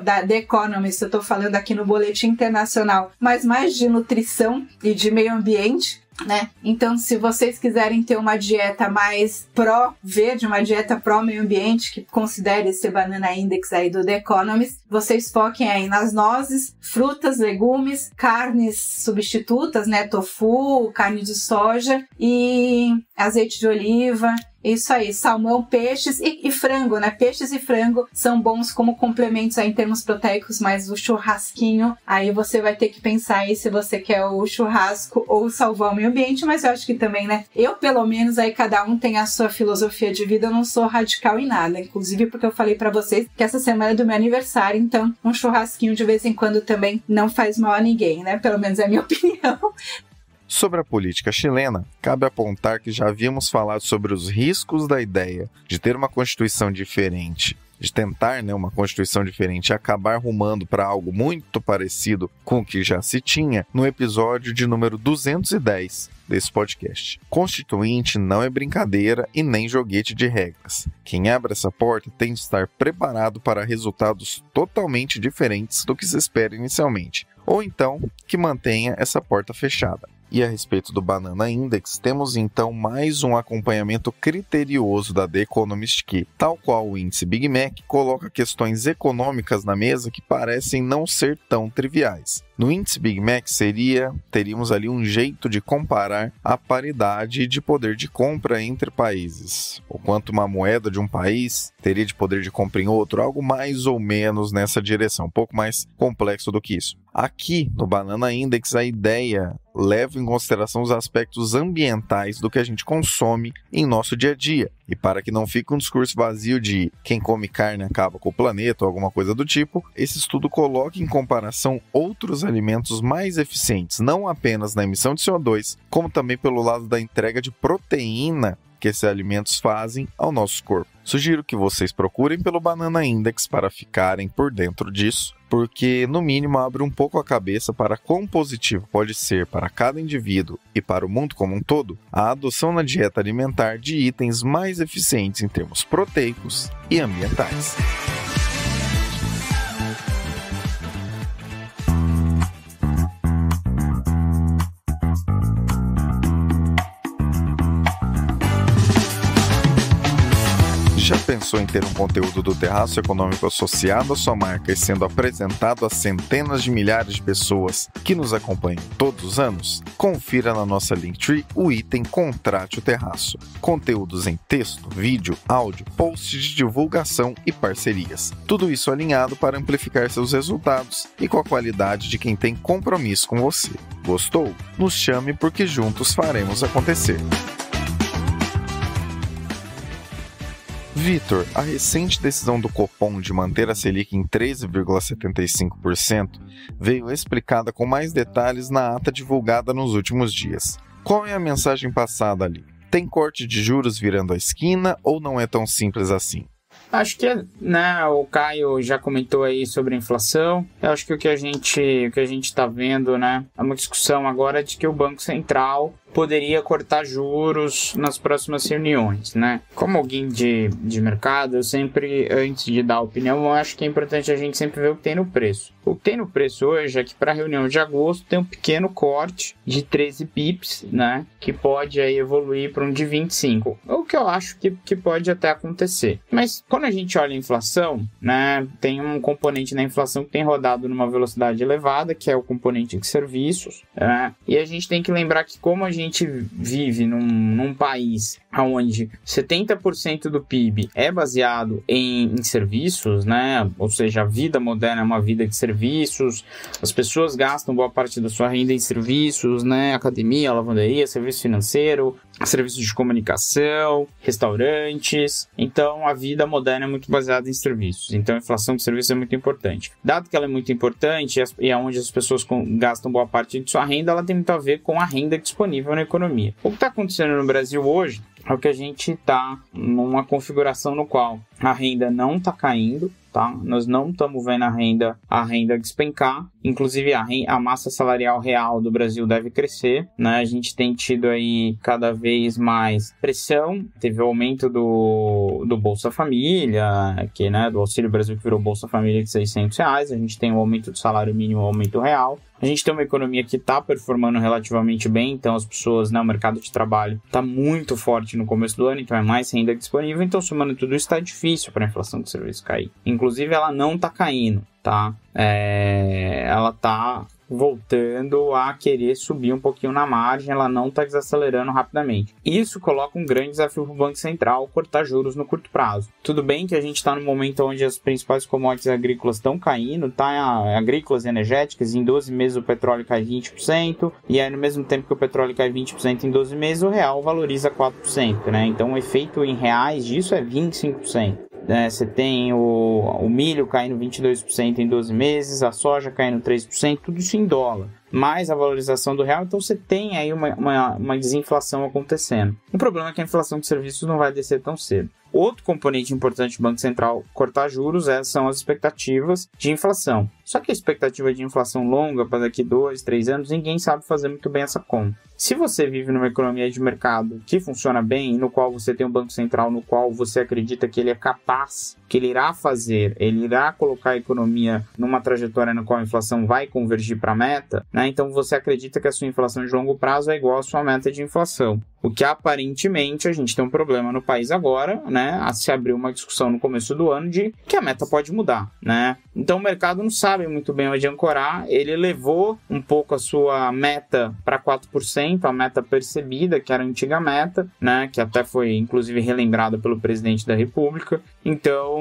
da The Economist, eu tô falando aqui no Boletim Internacional, mas mais de nutrição e de meio ambiente, né? Então, se vocês quiserem ter uma dieta mais pró-verde, uma dieta pró-meio ambiente, que considere esse Banana Index aí do The Economist, vocês foquem aí nas nozes, frutas, legumes, carnes substitutas, né? Tofu, carne de soja e azeite de oliva. Isso aí, salmão, peixes e frango, né? Peixes e frango são bons como complementos aí em termos proteicos, mas o churrasquinho, aí você vai ter que pensar aí se você quer o churrasco ou salvar o meio ambiente, mas eu acho que também, né? Eu, pelo menos, aí cada um tem a sua filosofia de vida, eu não sou radical em nada, inclusive porque eu falei pra vocês que essa semana é do meu aniversário, então um churrasquinho de vez em quando também não faz mal a ninguém, né? Pelo menos é a minha opinião. Sobre a política chilena, cabe apontar que já havíamos falado sobre os riscos da ideia de ter uma constituição diferente, de tentar, né, uma constituição diferente e acabar rumando para algo muito parecido com o que já se tinha no episódio de número 210 desse podcast. Constituinte não é brincadeira e nem joguete de regras. Quem abre essa porta tem de estar preparado para resultados totalmente diferentes do que se espera inicialmente, ou então que mantenha essa porta fechada. E a respeito do Banana Index, temos então mais um acompanhamento criterioso da The Economist que, tal qual o índice Big Mac, coloca questões econômicas na mesa que parecem não ser tão triviais. No índice Big Mac teríamos ali um jeito de comparar a paridade de poder de compra entre países. O quanto uma moeda de um país teria de poder de compra em outro, algo mais ou menos nessa direção, um pouco mais complexo do que isso. Aqui, no Banana Index, a ideia leva em consideração os aspectos ambientais do que a gente consome em nosso dia a dia. E para que não fique um discurso vazio de quem come carne acaba com o planeta ou alguma coisa do tipo, esse estudo coloca em comparação outros alimentos mais eficientes, não apenas na emissão de CO2, como também pelo lado da entrega de proteína que esses alimentos fazem ao nosso corpo. Sugiro que vocês procurem pelo Banana Index para ficarem por dentro disso, porque no mínimo abre um pouco a cabeça para quão positivo pode ser para cada indivíduo e para o mundo como um todo a adoção na dieta alimentar de itens mais eficientes em termos proteicos e ambientais. Já pensou em ter um conteúdo do Terraço Econômico associado à sua marca e sendo apresentado a centenas de milhares de pessoas que nos acompanham todos os anos? Confira na nossa Linktree o item Contrate o Terraço. Conteúdos em texto, vídeo, áudio, posts de divulgação e parcerias. Tudo isso alinhado para amplificar seus resultados e com a qualidade de quem tem compromisso com você. Gostou? Nos chame porque juntos faremos acontecer. Vitor, a recente decisão do Copom de manter a Selic em 13,75% veio explicada com mais detalhes na ata divulgada nos últimos dias. Qual é a mensagem passada ali? Tem corte de juros virando a esquina ou não é tão simples assim? Acho que, o Caio já comentou aí sobre a inflação. Eu acho que o que a gente está vendo, é uma discussão agora de que o Banco Central poderia cortar juros nas próximas reuniões, Como alguém de mercado, eu sempre, antes de dar opinião, eu acho que é importante a gente sempre ver o que tem no preço. O que tem no preço hoje é que para a reunião de agosto tem um pequeno corte de 13 pips, que pode aí evoluir para um de 25. O que eu acho que pode até acontecer. Mas quando a gente olha a inflação, tem um componente na inflação que tem rodado numa velocidade elevada, que é o componente de serviços, e a gente tem que lembrar que como a gente vive num país onde 70% do PIB é baseado em serviços, ou seja, a vida moderna é uma vida de serviços, as pessoas gastam boa parte da sua renda em serviços, academia, lavanderia, serviço financeiro, serviços de comunicação, restaurantes. Então, a vida moderna é muito baseada em serviços. Então, a inflação de serviços é muito importante. Dado que ela é muito importante e é onde as pessoas gastam boa parte de sua renda, ela tem muito a ver com a renda disponível na economia. O que está acontecendo no Brasil hoje é que a gente está numa configuração no qual a renda não está caindo, Nós não estamos vendo a renda despencar. Inclusive, a massa salarial real do Brasil deve crescer, A gente tem tido aí cada vez mais pressão. Teve o aumento do Bolsa Família, do Auxílio Brasil, que virou Bolsa Família de R$600. A gente tem o aumento do salário mínimo, o aumento real. A gente tem uma economia que está performando relativamente bem, então as pessoas, o mercado de trabalho está muito forte no começo do ano, então é mais renda disponível. Então, somando tudo isso, está difícil para a inflação de serviços cair. Inclusive, ela não está caindo, Ela está voltando a querer subir um pouquinho na margem, ela não está desacelerando rapidamente. Isso coloca um grande desafio para o Banco Central cortar juros no curto prazo. Tudo bem que a gente está no momento onde as principais commodities agrícolas estão caindo, agrícolas e energéticas, em 12 meses o petróleo cai 20%, e aí no mesmo tempo que o petróleo cai 20% em 12 meses, o real valoriza 4%, Então o efeito em reais disso é 25%. Você tem o milho caindo 22% em 12 meses, a soja caindo 3%, tudo isso em dólar. Mais a valorização do real, então você tem aí uma desinflação acontecendo. O problema é que a inflação de serviços não vai descer tão cedo. Outro componente importante do Banco Central cortar juros são as expectativas de inflação. Só que a expectativa de inflação longa para daqui 2, 3 anos, ninguém sabe fazer muito bem essa conta. Se você vive numa economia de mercado que funciona bem, no qual você tem um Banco Central no qual você acredita que ele é capaz, que ele irá colocar a economia numa trajetória na qual a inflação vai convergir para a meta, Então você acredita que a sua inflação de longo prazo é igual à sua meta de inflação. O que aparentemente a gente tem um problema no país agora, né? Se abriu uma discussão no começo do ano de que a meta pode mudar, né? Então o mercado não sabe muito bem onde ancorar, ele levou um pouco a sua meta para 4%, a meta percebida, que era a antiga meta, né? Que até foi inclusive relembrada pelo presidente da República. Então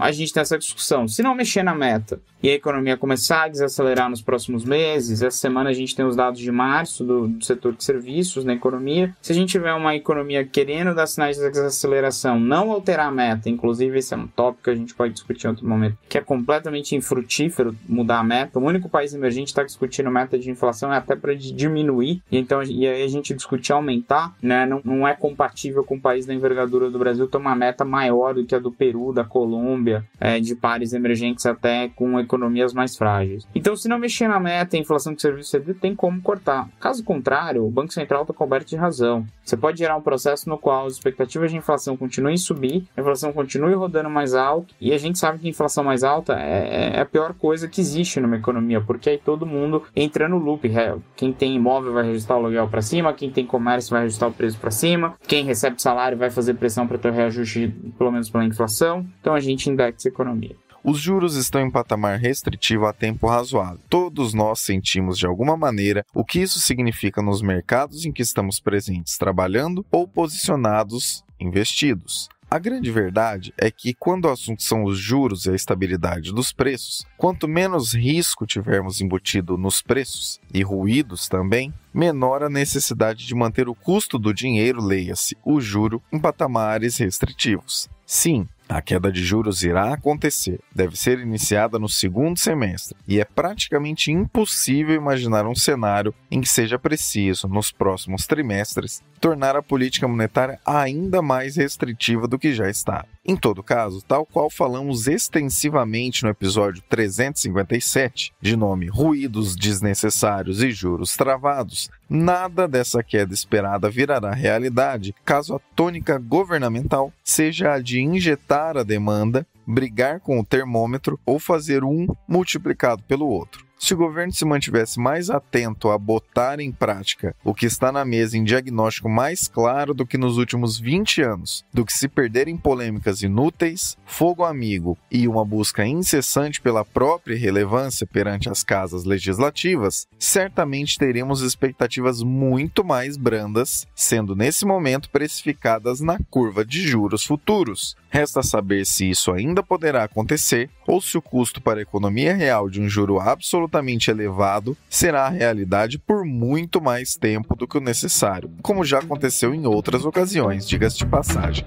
a gente tem essa discussão. Se não mexer na meta e a economia começar a desacelerar nos próximos meses, essa semana a gente tem os dados de março do setor de serviços na economia. Se a gente tiver uma economia querendo dar sinais de desaceleração, não alterar a meta, inclusive esse é um tópico que a gente pode discutir em outro momento, que é completamente infrutífero mudar a meta. O único país emergente que está discutindo meta de inflação é até para diminuir, e aí a gente discutir aumentar, né? Não é compatível com o país da envergadura do Brasil ter uma meta maior do que a do Peru, da Colômbia, de pares emergentes até com economias mais frágeis. Então, se não mexer na meta, a inflação de serviços tem como cortar. Caso contrário, o Banco Central está coberto de razão. Você pode gerar um processo no qual as expectativas de inflação continuem a subir, a inflação continue rodando mais alto, e a gente sabe que a inflação mais alta é a pior coisa que existe numa economia, porque aí todo mundo entra no loop. Quem tem imóvel vai ajustar o aluguel para cima, quem tem comércio vai ajustar o preço para cima, quem recebe salário vai fazer pressão para ter reajuste, pelo menos pela inflação. Então a gente indexa a economia. Os juros estão em patamar restritivo há tempo razoável. Todos nós sentimos de alguma maneira o que isso significa nos mercados em que estamos presentes, trabalhando ou posicionados, investidos. A grande verdade é que, quando o assunto são os juros e a estabilidade dos preços, quanto menos risco tivermos embutido nos preços, e ruídos também, menor a necessidade de manter o custo do dinheiro, leia-se, o juro, em patamares restritivos. Sim, a queda de juros irá acontecer, deve ser iniciada no segundo semestre, e é praticamente impossível imaginar um cenário em que seja preciso, nos próximos trimestres, tornar a política monetária ainda mais restritiva do que já está. Em todo caso, tal qual falamos extensivamente no episódio 357, de nome Ruídos Desnecessários e Juros Travados, nada dessa queda esperada virará realidade caso a tônica governamental seja a de injetar a demanda, brigar com o termômetro ou fazer um multiplicado pelo outro. Se o governo se mantivesse mais atento a botar em prática o que está na mesa em diagnóstico mais claro do que nos últimos 20 anos, do que se perder em polêmicas inúteis, fogo amigo e uma busca incessante pela própria relevância perante as casas legislativas, certamente teremos expectativas muito mais brandas, sendo nesse momento precificadas na curva de juros futuros. Resta saber se isso ainda poderá acontecer ou se o custo para a economia real de um juro absolutamente elevado será a realidade por muito mais tempo do que o necessário, como já aconteceu em outras ocasiões, diga-se de passagem.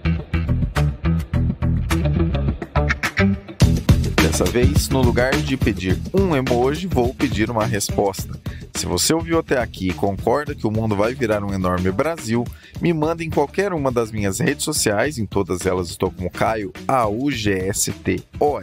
Dessa vez, no lugar de pedir um emoji, vou pedir uma resposta. Se você ouviu até aqui e concorda que o mundo vai virar um enorme Brasil, me manda em qualquer uma das minhas redes sociais, em todas elas estou como Caio AUGSTOR,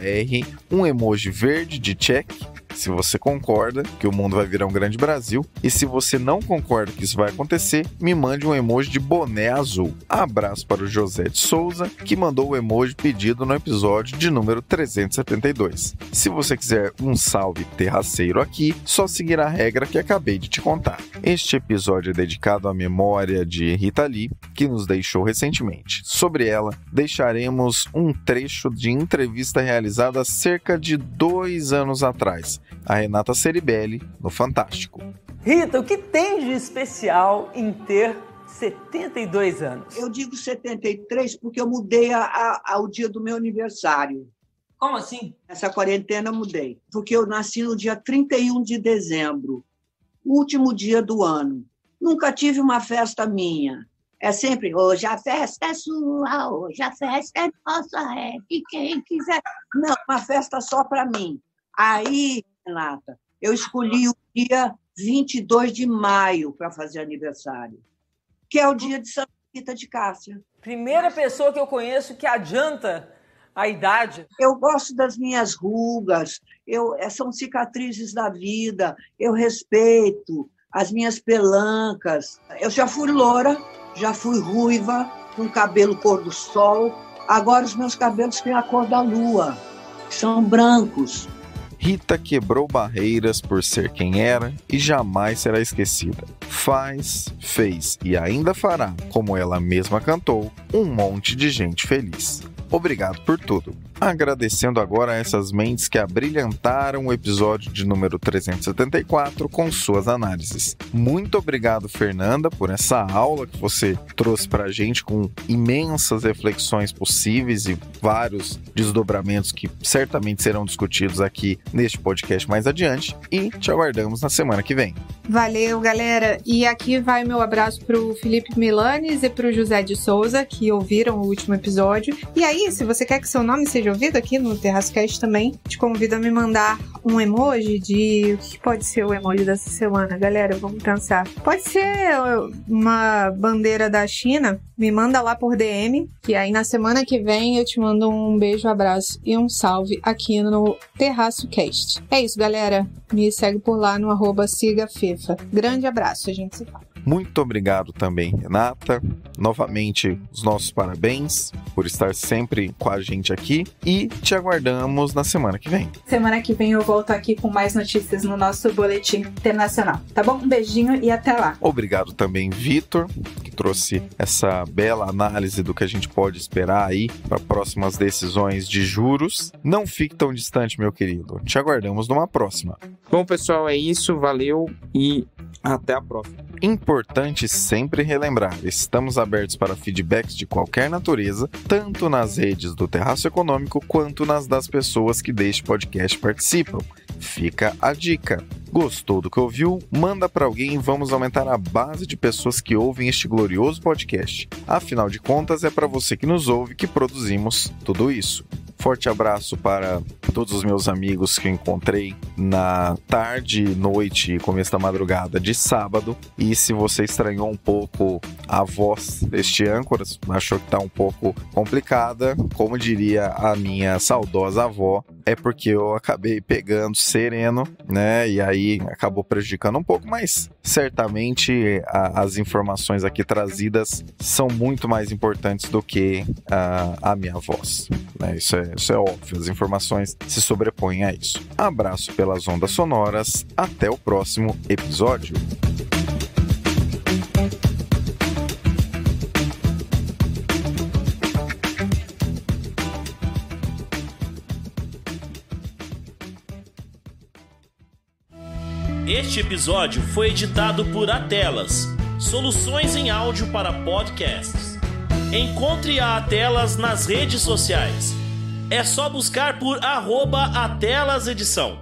um emoji verde de check, se você concorda que o mundo vai virar um grande Brasil, e se você não concorda que isso vai acontecer, me mande um emoji de boné azul. Abraço para o José de Souza, que mandou o emoji pedido no episódio de número 372. Se você quiser um salve terraceiro aqui, só seguir a regra que acabei de te contar. Este episódio é dedicado à memória de Rita Lee, que nos deixou recentemente. Sobre ela, deixaremos um trecho de entrevista realizada há cerca de 2 anos atrás, a Renata Ceribelli, no Fantástico. Rita, o que tem de especial em ter 72 anos? Eu digo 73 porque eu mudei ao dia do meu aniversário. Como assim? Essa quarentena eu mudei, porque eu nasci no dia 31 de dezembro, último dia do ano. Nunca tive uma festa minha. É sempre, hoje a festa é sua, hoje a festa é nossa, é de quem quiser. Não, uma festa só para mim. Aí, Renata, eu escolhi o dia 22 de maio para fazer aniversário, que é o dia de Santa Rita de Cássia. Primeira pessoa que eu conheço que adianta a idade. Eu gosto das minhas rugas, são cicatrizes da vida, eu respeito as minhas pelancas. Eu já fui loura, já fui ruiva, com cabelo cor do sol. Agora os meus cabelos têm a cor da lua, são brancos. Rita quebrou barreiras por ser quem era e jamais será esquecida. Faz, fez e ainda fará, como ela mesma cantou, um monte de gente feliz. Obrigado por tudo. Agradecendo agora a essas mentes que abrilhantaram o episódio de número 374 com suas análises. Muito obrigado, Fernanda, por essa aula que você trouxe pra gente com imensas reflexões possíveis e vários desdobramentos que certamente serão discutidos aqui neste podcast mais adiante, e te aguardamos na semana que vem. Valeu, galera! E aqui vai meu abraço pro Felipe Milanes e pro José de Souza, que ouviram o último episódio. E aí, se você quer que seu nome seja ouvido aqui no TerraçoCast também, te convido a me mandar um emoji de... O que pode ser o emoji dessa semana, galera? Vamos pensar. Pode ser uma bandeira da China. Me manda lá por DM, que aí na semana que vem eu te mando um beijo, abraço e um salve aqui no TerraçoCast. É isso, galera. Me segue por lá no @sigafefa. Grande abraço, a gente se fala. Muito obrigado também, Renata. Novamente, os nossos parabéns por estar sempre com a gente aqui e te aguardamos na semana que vem. Semana que vem eu volto aqui com mais notícias no nosso Boletim Internacional. Tá bom? Um beijinho e até lá. Obrigado também, Vitor, que trouxe essa bela análise do que a gente pode esperar aí para próximas decisões de juros. Não fique tão distante, meu querido. Te aguardamos numa próxima. Bom, pessoal, é isso. Valeu e até a próxima. Importante sempre relembrar, estamos abertos para feedbacks de qualquer natureza, tanto nas redes do Terraço Econômico quanto nas das pessoas que deste podcast participam. Fica a dica. Gostou do que ouviu? Manda para alguém e vamos aumentar a base de pessoas que ouvem este glorioso podcast. Afinal de contas, é para você que nos ouve que produzimos tudo isso. Forte abraço para todos os meus amigos que eu encontrei na tarde, noite e começo da madrugada de sábado. E se você estranhou um pouco a voz deste âncora, achou que tá um pouco complicada, como diria a minha saudosa avó, é porque eu acabei pegando sereno, né? E aí acabou prejudicando um pouco, mas certamente as informações aqui trazidas são muito mais importantes do que a minha voz, né? Isso é óbvio, as informações se sobrepõem a isso. Abraço pelas ondas sonoras, até o próximo episódio. Este episódio foi editado por Atelas, soluções em áudio para podcasts. Encontre a Atelas nas redes sociais. É só buscar por @AtelasEdição.